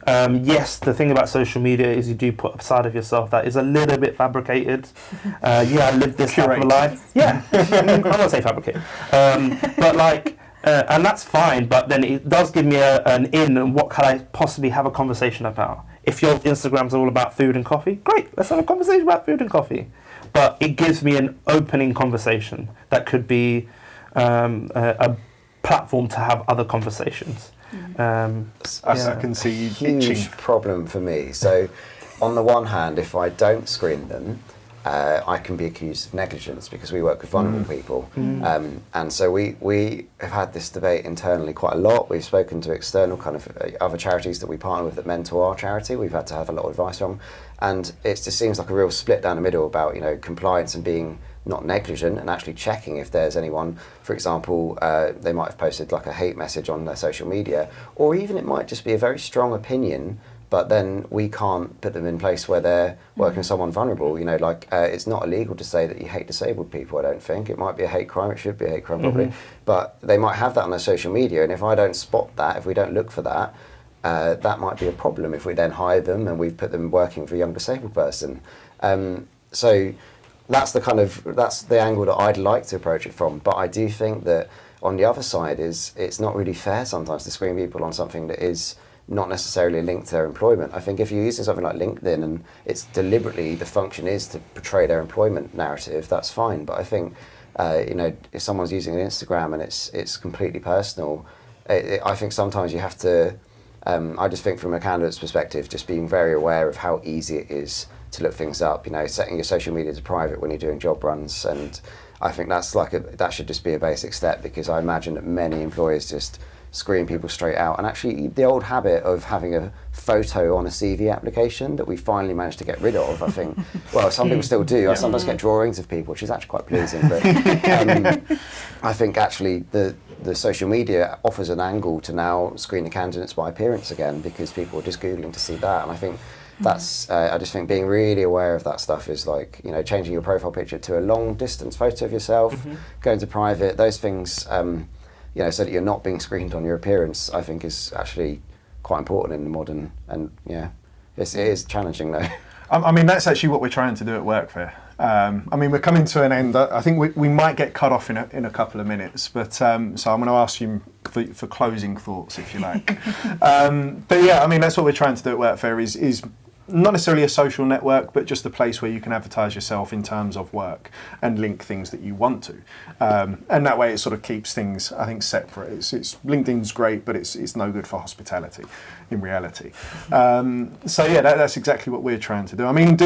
Yes, the thing about social media is you do put a side of yourself that is a little bit fabricated. I lived this type of life. Yeah, I'm not going to say fabricated. But like, and that's fine, but then it does give me an in and what can I possibly have a conversation about. If your Instagram's all about food and coffee, great, let's have a conversation about food and coffee. But it gives me an opening conversation that could be a platform to have other conversations. I can see you huge itching. Problem for me. So on the one hand, if I don't screen them, I can be accused of negligence because we work with vulnerable people. And so we have had this debate internally quite a lot. We've spoken to external kind of other charities that we partner with that mentor our charity. We've had to have a lot of advice from. And it just seems like a real split down the middle about compliance and being not negligent and actually checking if there's anyone, for example, they might have posted like a hate message on their social media, or even it might just be a very strong opinion, but then we can't put them in place where they're working with someone vulnerable. It's not illegal to say that you hate disabled people, I don't think. It might be a hate crime, it should be a hate crime probably, but they might have that on their social media, and if I don't spot that, if we don't look for that, that might be a problem if we then hire them and we've put them working with a young disabled person. So that's the angle that I'd like to approach it from. But I do think that on the other side it's not really fair sometimes to screen people on something that is not necessarily linked to their employment. I think if you're using something like LinkedIn and it's deliberately the function is to portray their employment narrative, that's fine. But I think if someone's using an Instagram and it's completely personal, I think sometimes you have to I just think from a candidate's perspective, just being very aware of how easy it is to look things up, setting your social media to private when you're doing job runs. And I think that should just be a basic step, because I imagine that many employers just screen people straight out. And actually the old habit of having a photo on a CV application that we finally managed to get rid of, I think, well, some people still do. I sometimes get drawings of people, which is actually quite pleasing. But I think actually the social media offers an angle to now screen the candidates by appearance again, because people are just Googling to see that. And I think that's, I just think being really aware of that stuff is like, changing your profile picture to a long distance photo of yourself, going to private, those things, so that you're not being screened on your appearance, I think is actually quite important in the modern, and it is challenging though. I mean, that's actually what we're trying to do at WorkFair. I mean, we're coming to an end. I think we might get cut off in a couple of minutes, but so I'm going to ask you for closing thoughts, if you like. But yeah, I mean, that's what we're trying to do at WorkFair is not necessarily a social network, but just a place where you can advertise yourself in terms of work and link things that you want to. And that way it sort of keeps things, I think, separate. It's LinkedIn's great, but it's no good for hospitality in reality. So yeah, that's exactly what we're trying to do. I mean,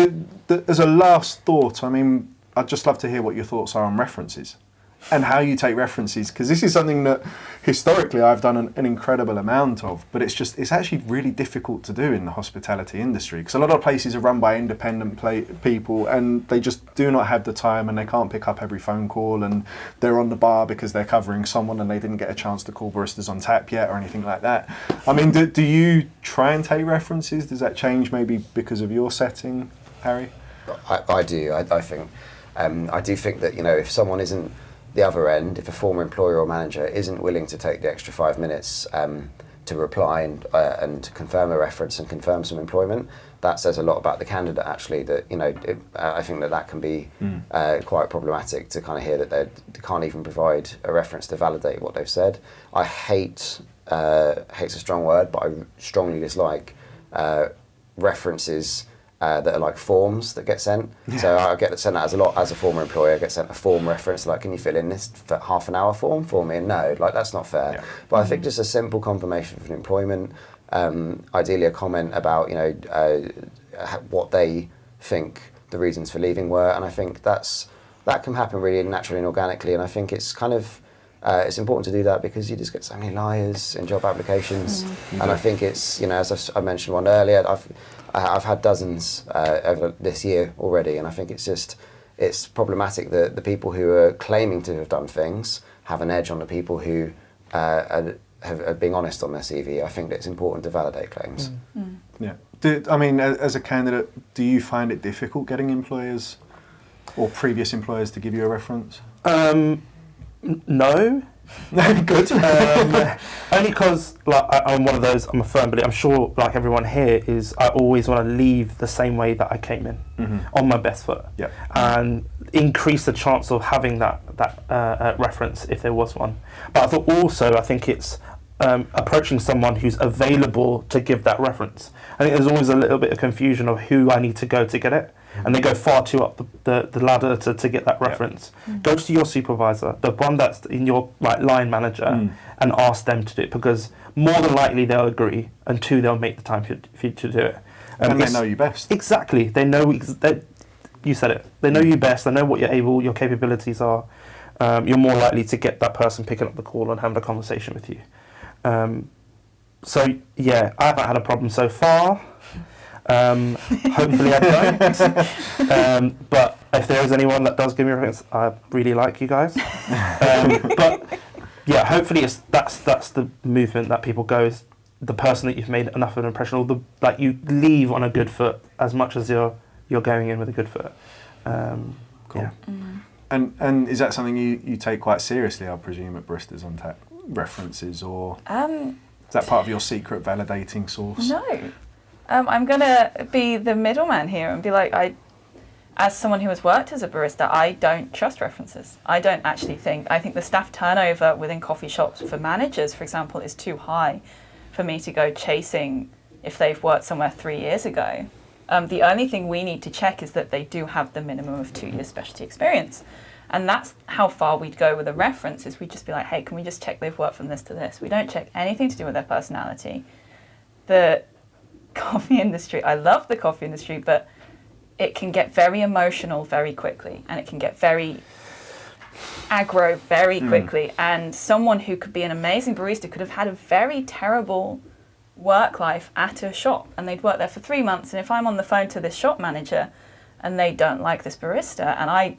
as a last thought, I mean, I'd just love to hear what your thoughts are on references and how you take references, because this is something that historically I've done an incredible amount of, but it's actually really difficult to do in the hospitality industry, because a lot of places are run by independent people, and they just do not have the time, and they can't pick up every phone call, and they're on the bar because they're covering someone and they didn't get a chance to call Baristas on Tap yet or anything like that. I mean, do you try and take references? Does that change maybe because of your setting, Harry? I do. I think I do think that if someone isn't the other end, if a former employer or manager isn't willing to take the extra 5 minutes to reply and confirm a reference and confirm some employment, that says a lot about the candidate actually, that I think that can be quite problematic to kind of hear that they can't even provide a reference to validate what they've said. I hate's a strong word, but I strongly dislike references that are like forms that get sent. So I get sent that as a former employer. I get sent a form reference like, can you fill in this half an hour form for me? And no, like that's not fair. Yeah. But I think just a simple confirmation of employment, ideally a comment about what they think the reasons for leaving were, and I think that can happen really naturally and organically. And I think it's kind of it's important to do that, because you just get so many liars in job applications, and I think it's as I mentioned one earlier, I've had dozens over this year already, and I think it's problematic that the people who are claiming to have done things have an edge on the people who are being honest on their CV. I think that it's important to validate claims. Yeah. I mean, as a candidate, do you find it difficult getting employers or previous employers to give you a reference? No. Good. Only because I'm one of those, I'm a firm believer, I'm sure like everyone here is, I always want to leave the same way that I came in, on my best foot, and increase the chance of having that reference if there was one. But I think it's approaching someone who's available to give that reference. I think there's always a little bit of confusion of who I need to go to get it, and they go far too up the ladder to get that reference. Go to your supervisor, the one that's in your line manager, and ask them to do it, because more than likely they'll agree, and two, they'll make the time for you to do it. And they know you best. Exactly. They know, you said it, they know you best, they know what your capabilities are. You're more likely to get that person picking up the call and having a conversation with you. So yeah, I haven't had a problem so far. Hopefully I don't. But if there is anyone that does give me a reference, I really like you guys. But yeah, hopefully that's the movement that people go, is the person that you've made enough of an impression, or you leave on a good foot as much as you're going in with a good foot. Cool. Yeah. And is that something you take quite seriously, I presume, at Baristas on Tap, references, or is that part of your secret validating source? No. I'm going to be the middleman here and be like, as someone who has worked as a barista, I don't trust references. I think the staff turnover within coffee shops for managers, for example, is too high for me to go chasing if they've worked somewhere 3 years ago. The only thing we need to check is that they do have the minimum of 2 years specialty experience. And that's how far we'd go with a reference, is we'd just be like, hey, can we just check they've worked from this to this? We don't check anything to do with their personality. the coffee industry, I love the coffee industry, but it can get very emotional very quickly, and it can get very aggro very quickly. And someone who could be an amazing barista could have had a very terrible work life at a shop, and they'd worked there for 3 months. And if I'm on the phone to this shop manager and they don't like this barista, and I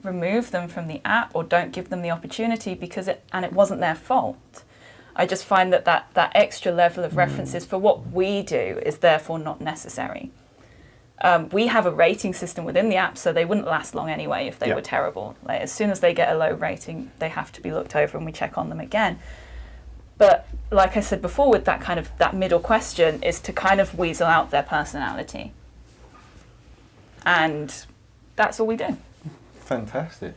remove them from the app or don't give them the opportunity because it wasn't their fault, I just find that extra level of references for what we do is therefore not necessary. We have a rating system within the app, so they wouldn't last long anyway if they were terrible. Like, as soon as they get a low rating, they have to be looked over and we check on them again. But like I said before, with that middle question is to kind of weasel out their personality. And that's all we do. Fantastic.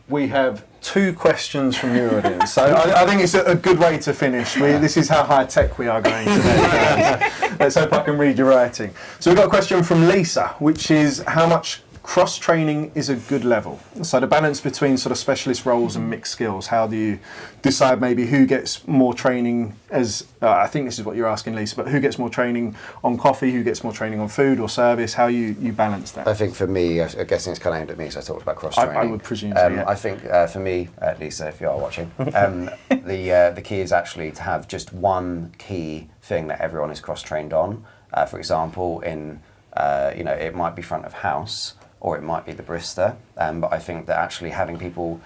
We have 2 questions from the audience, so I think it's a good way to finish. This is how high tech we are going today. Let's hope I can read your writing. So we've got a question from Lisa, which is how much cross-training is a good level? So the balance between sort of specialist roles and mixed skills, how do you decide maybe who gets more training as, I think this is what you're asking, Lisa, but who gets more training on coffee, who gets more training on food or service, how you balance that? I think for me, I'm guessing it's kind of aimed at me, so I talked about cross-training. I would presume so, yeah. I think for me, Lisa, if you are watching, the key is actually to have just one key thing that everyone is cross-trained on. For example, it might be front of house, or it might be the barista, but I think that actually having people,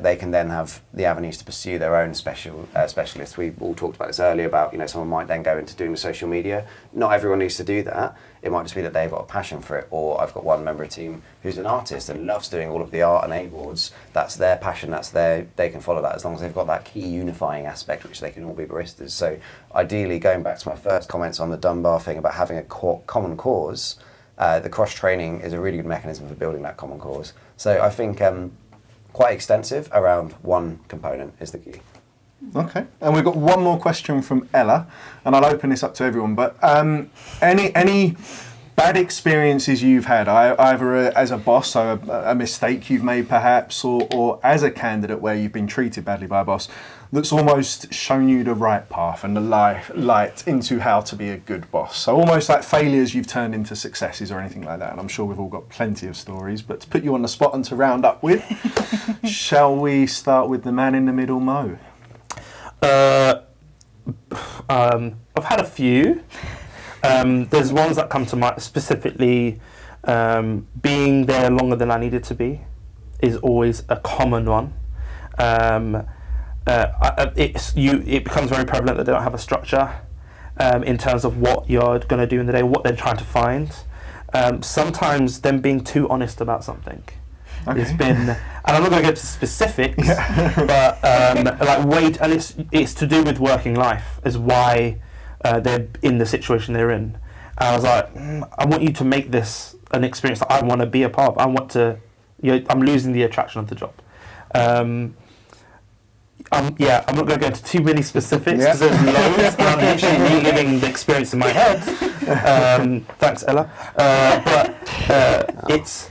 they can then have the avenues to pursue their own specialists. We all talked about this earlier about, someone might then go into doing the social media. Not everyone needs to do that. It might just be that they've got a passion for it, or I've got one member of the team who's an artist and loves doing all of the art and A-boards. That's their passion, they can follow that as long as they've got that key unifying aspect, which they can all be baristas. So ideally, going back to my first comments on the Dunbar thing about having a common cause, the cross-training is a really good mechanism for building that common cause. So I think quite extensive around one component is the key. Okay, and we've got one more question from Ella, and I'll open this up to everyone, but any bad experiences you've had, either as a boss, so a mistake you've made perhaps, or as a candidate where you've been treated badly by a boss, that's almost shown you the right path and the light into how to be a good boss. So almost like failures you've turned into successes or anything like that. And I'm sure we've all got plenty of stories, but to put you on the spot and to round up with, shall we start with the man in the middle, Mo? I've had a few. There's ones that come to mind, specifically being there longer than I needed to be is always a common one. It becomes very prevalent that they don't have a structure in terms of what you're going to do in the day, what they're trying to find. Sometimes them being too honest about something. Okay. It's been, and I'm not going to get to specifics, but and it's to do with working life, is why they're in the situation they're in. And I was like, I want you to make this an experience that I want to be a part of. I'm losing the attraction of the job. I'm not going to go into too many specifics because there's loads, and I'm literally reliving the experience in my head. Thanks, Ella. It's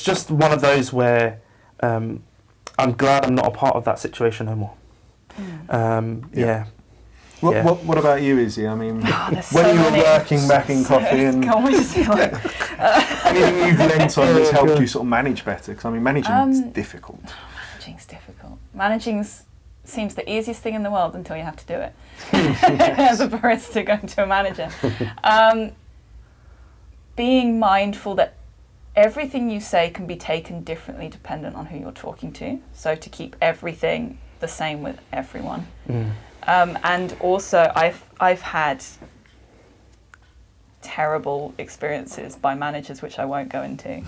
just one of those where I'm glad I'm not a part of that situation no more. What about you, Izzy? I mean, when you were working back in coffee and anything you've learnt on that's helped you sort of manage better? Because I mean, managing is difficult. Managing's difficult. Managing seems the easiest thing in the world until you have to do it. As a barista going to a manager. Being mindful that everything you say can be taken differently dependent on who you're talking to. So to keep everything the same with everyone. And also I've had terrible experiences by managers which I won't go into.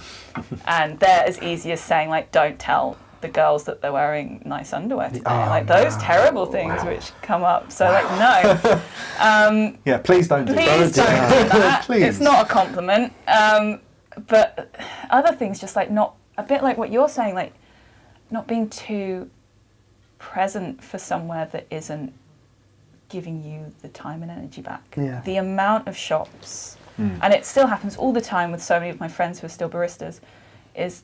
And they're as easy as saying, like, don't tell the girls that they're wearing nice underwear today. Those terrible things which come up. So no. Please don't do that. Please. It's not a compliment. But other things, just like not, a bit like what you're saying, like not being too present for somewhere that isn't giving you the time and energy back. Yeah. The amount of shops, and it still happens all the time with so many of my friends who are still baristas, is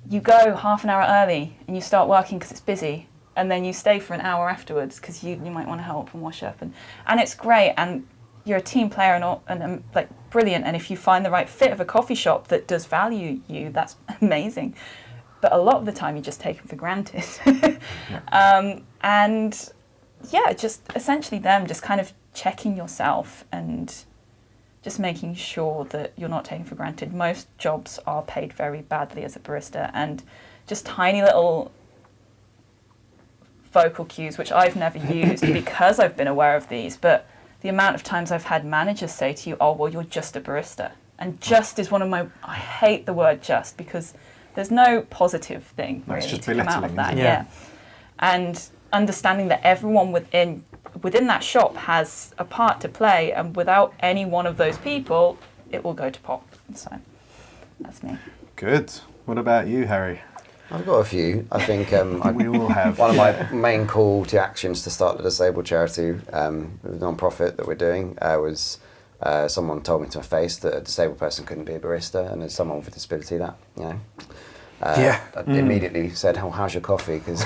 you go half an hour early and you start working because it's busy, and then you stay for an hour afterwards because you might want to help and wash up, and it's great, and you're a team player and like brilliant, and if you find the right fit of a coffee shop that does value you, that's amazing. But a lot of the time you just take them for granted. And yeah, just essentially them just kind of checking yourself and just making sure that you're not taken for granted. Most jobs are paid very badly as a barista, and just tiny little vocal cues, which I've never used because I've been aware of these, but the amount of times I've had managers say to you, oh, well, you're just a barista. And just is one of my, I hate the word just, because there's no positive thing really just to come out of that. isn't it? Yeah. And understanding that everyone within that shop has a part to play, and without any one of those people, it will go to pot. So that's me. Good. What about you, Harry? I've got a few. I think We all have. one of my main call to actions to start the disabled charity, the non-profit that we're doing, was someone told me to my face that a disabled person couldn't be a barista, and as someone with a disability, that, you know, I immediately said, "Oh, how's your coffee?" Because,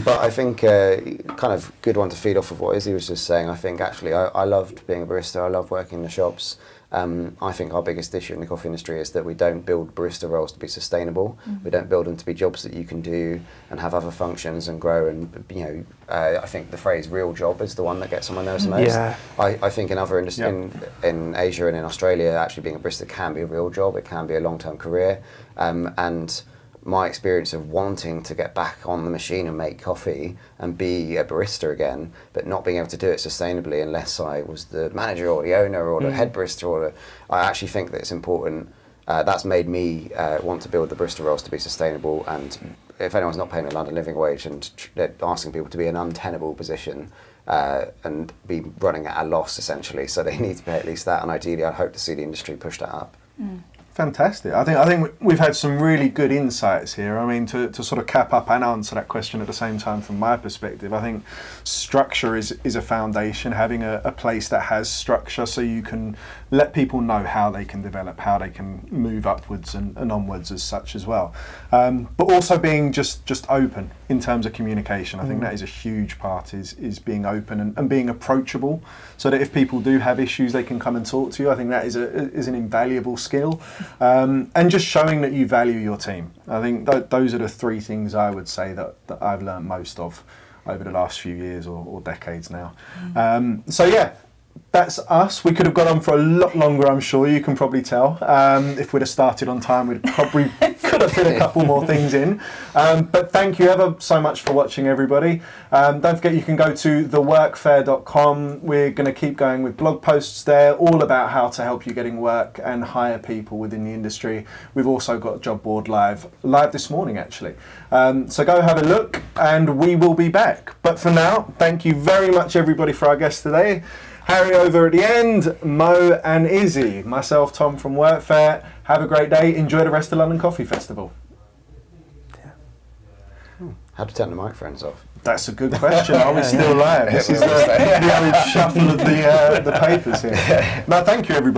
but I think kind of good one to feed off of what Izzy was just saying. I think actually I loved being a barista. I love working in the shops. I think our biggest issue in the coffee industry is that we don't build barista roles to be sustainable. We don't build them to be jobs that you can do and have other functions and grow. And you know, I think the phrase "real job" is the one that gets on my nerves the most. Yeah. I think in other industries, in Asia and in Australia, actually being a barista can be a real job. It can be a long-term career. And my experience of wanting to get back on the machine and make coffee and be a barista again, but not being able to do it sustainably unless I was the manager or the owner or the head barista, I actually think that it's important. That's made me want to build the barista roles to be sustainable. And if anyone's not paying a London living wage and they're asking people to be in an untenable position and be running at a loss essentially, so they need to pay at least that. And ideally, I hope to see the industry push that up. Fantastic. I think we've had some really good insights here. I mean, to sort of cap up and answer that question at the same time from my perspective, I think structure is a foundation, having a place that has structure so you can let people know how they can develop, how they can move upwards and onwards as such as well. But also being just open in terms of communication. I think that is a huge part, is being open and being approachable, so that if people do have issues, they can come and talk to you. I think that is an invaluable skill. And just showing that you value your team. I think those are the three things I would say that I've learned most of over the last few years or decades now. So yeah, that's us. We could have gone on for a lot longer, I'm sure. You can probably tell. If we'd have started on time, we'd probably could have fit a couple more things in. But thank you ever so much for watching, everybody. Don't forget you can go to theworkfair.com. We're going to keep going with blog posts there, all about how to help you getting work and hire people within the industry. We've also got a job board live this morning, actually. So go have a look, and we will be back. But for now, thank you very much, everybody, for our guests today. Harry over at the end, Mo and Izzy, myself, Tom from WorkFair. Have a great day. Enjoy the rest of London Coffee Festival. How to turn the microphones off? That's a good question. Are we still live? This is the old shuffle of the papers here. No, thank you, everybody.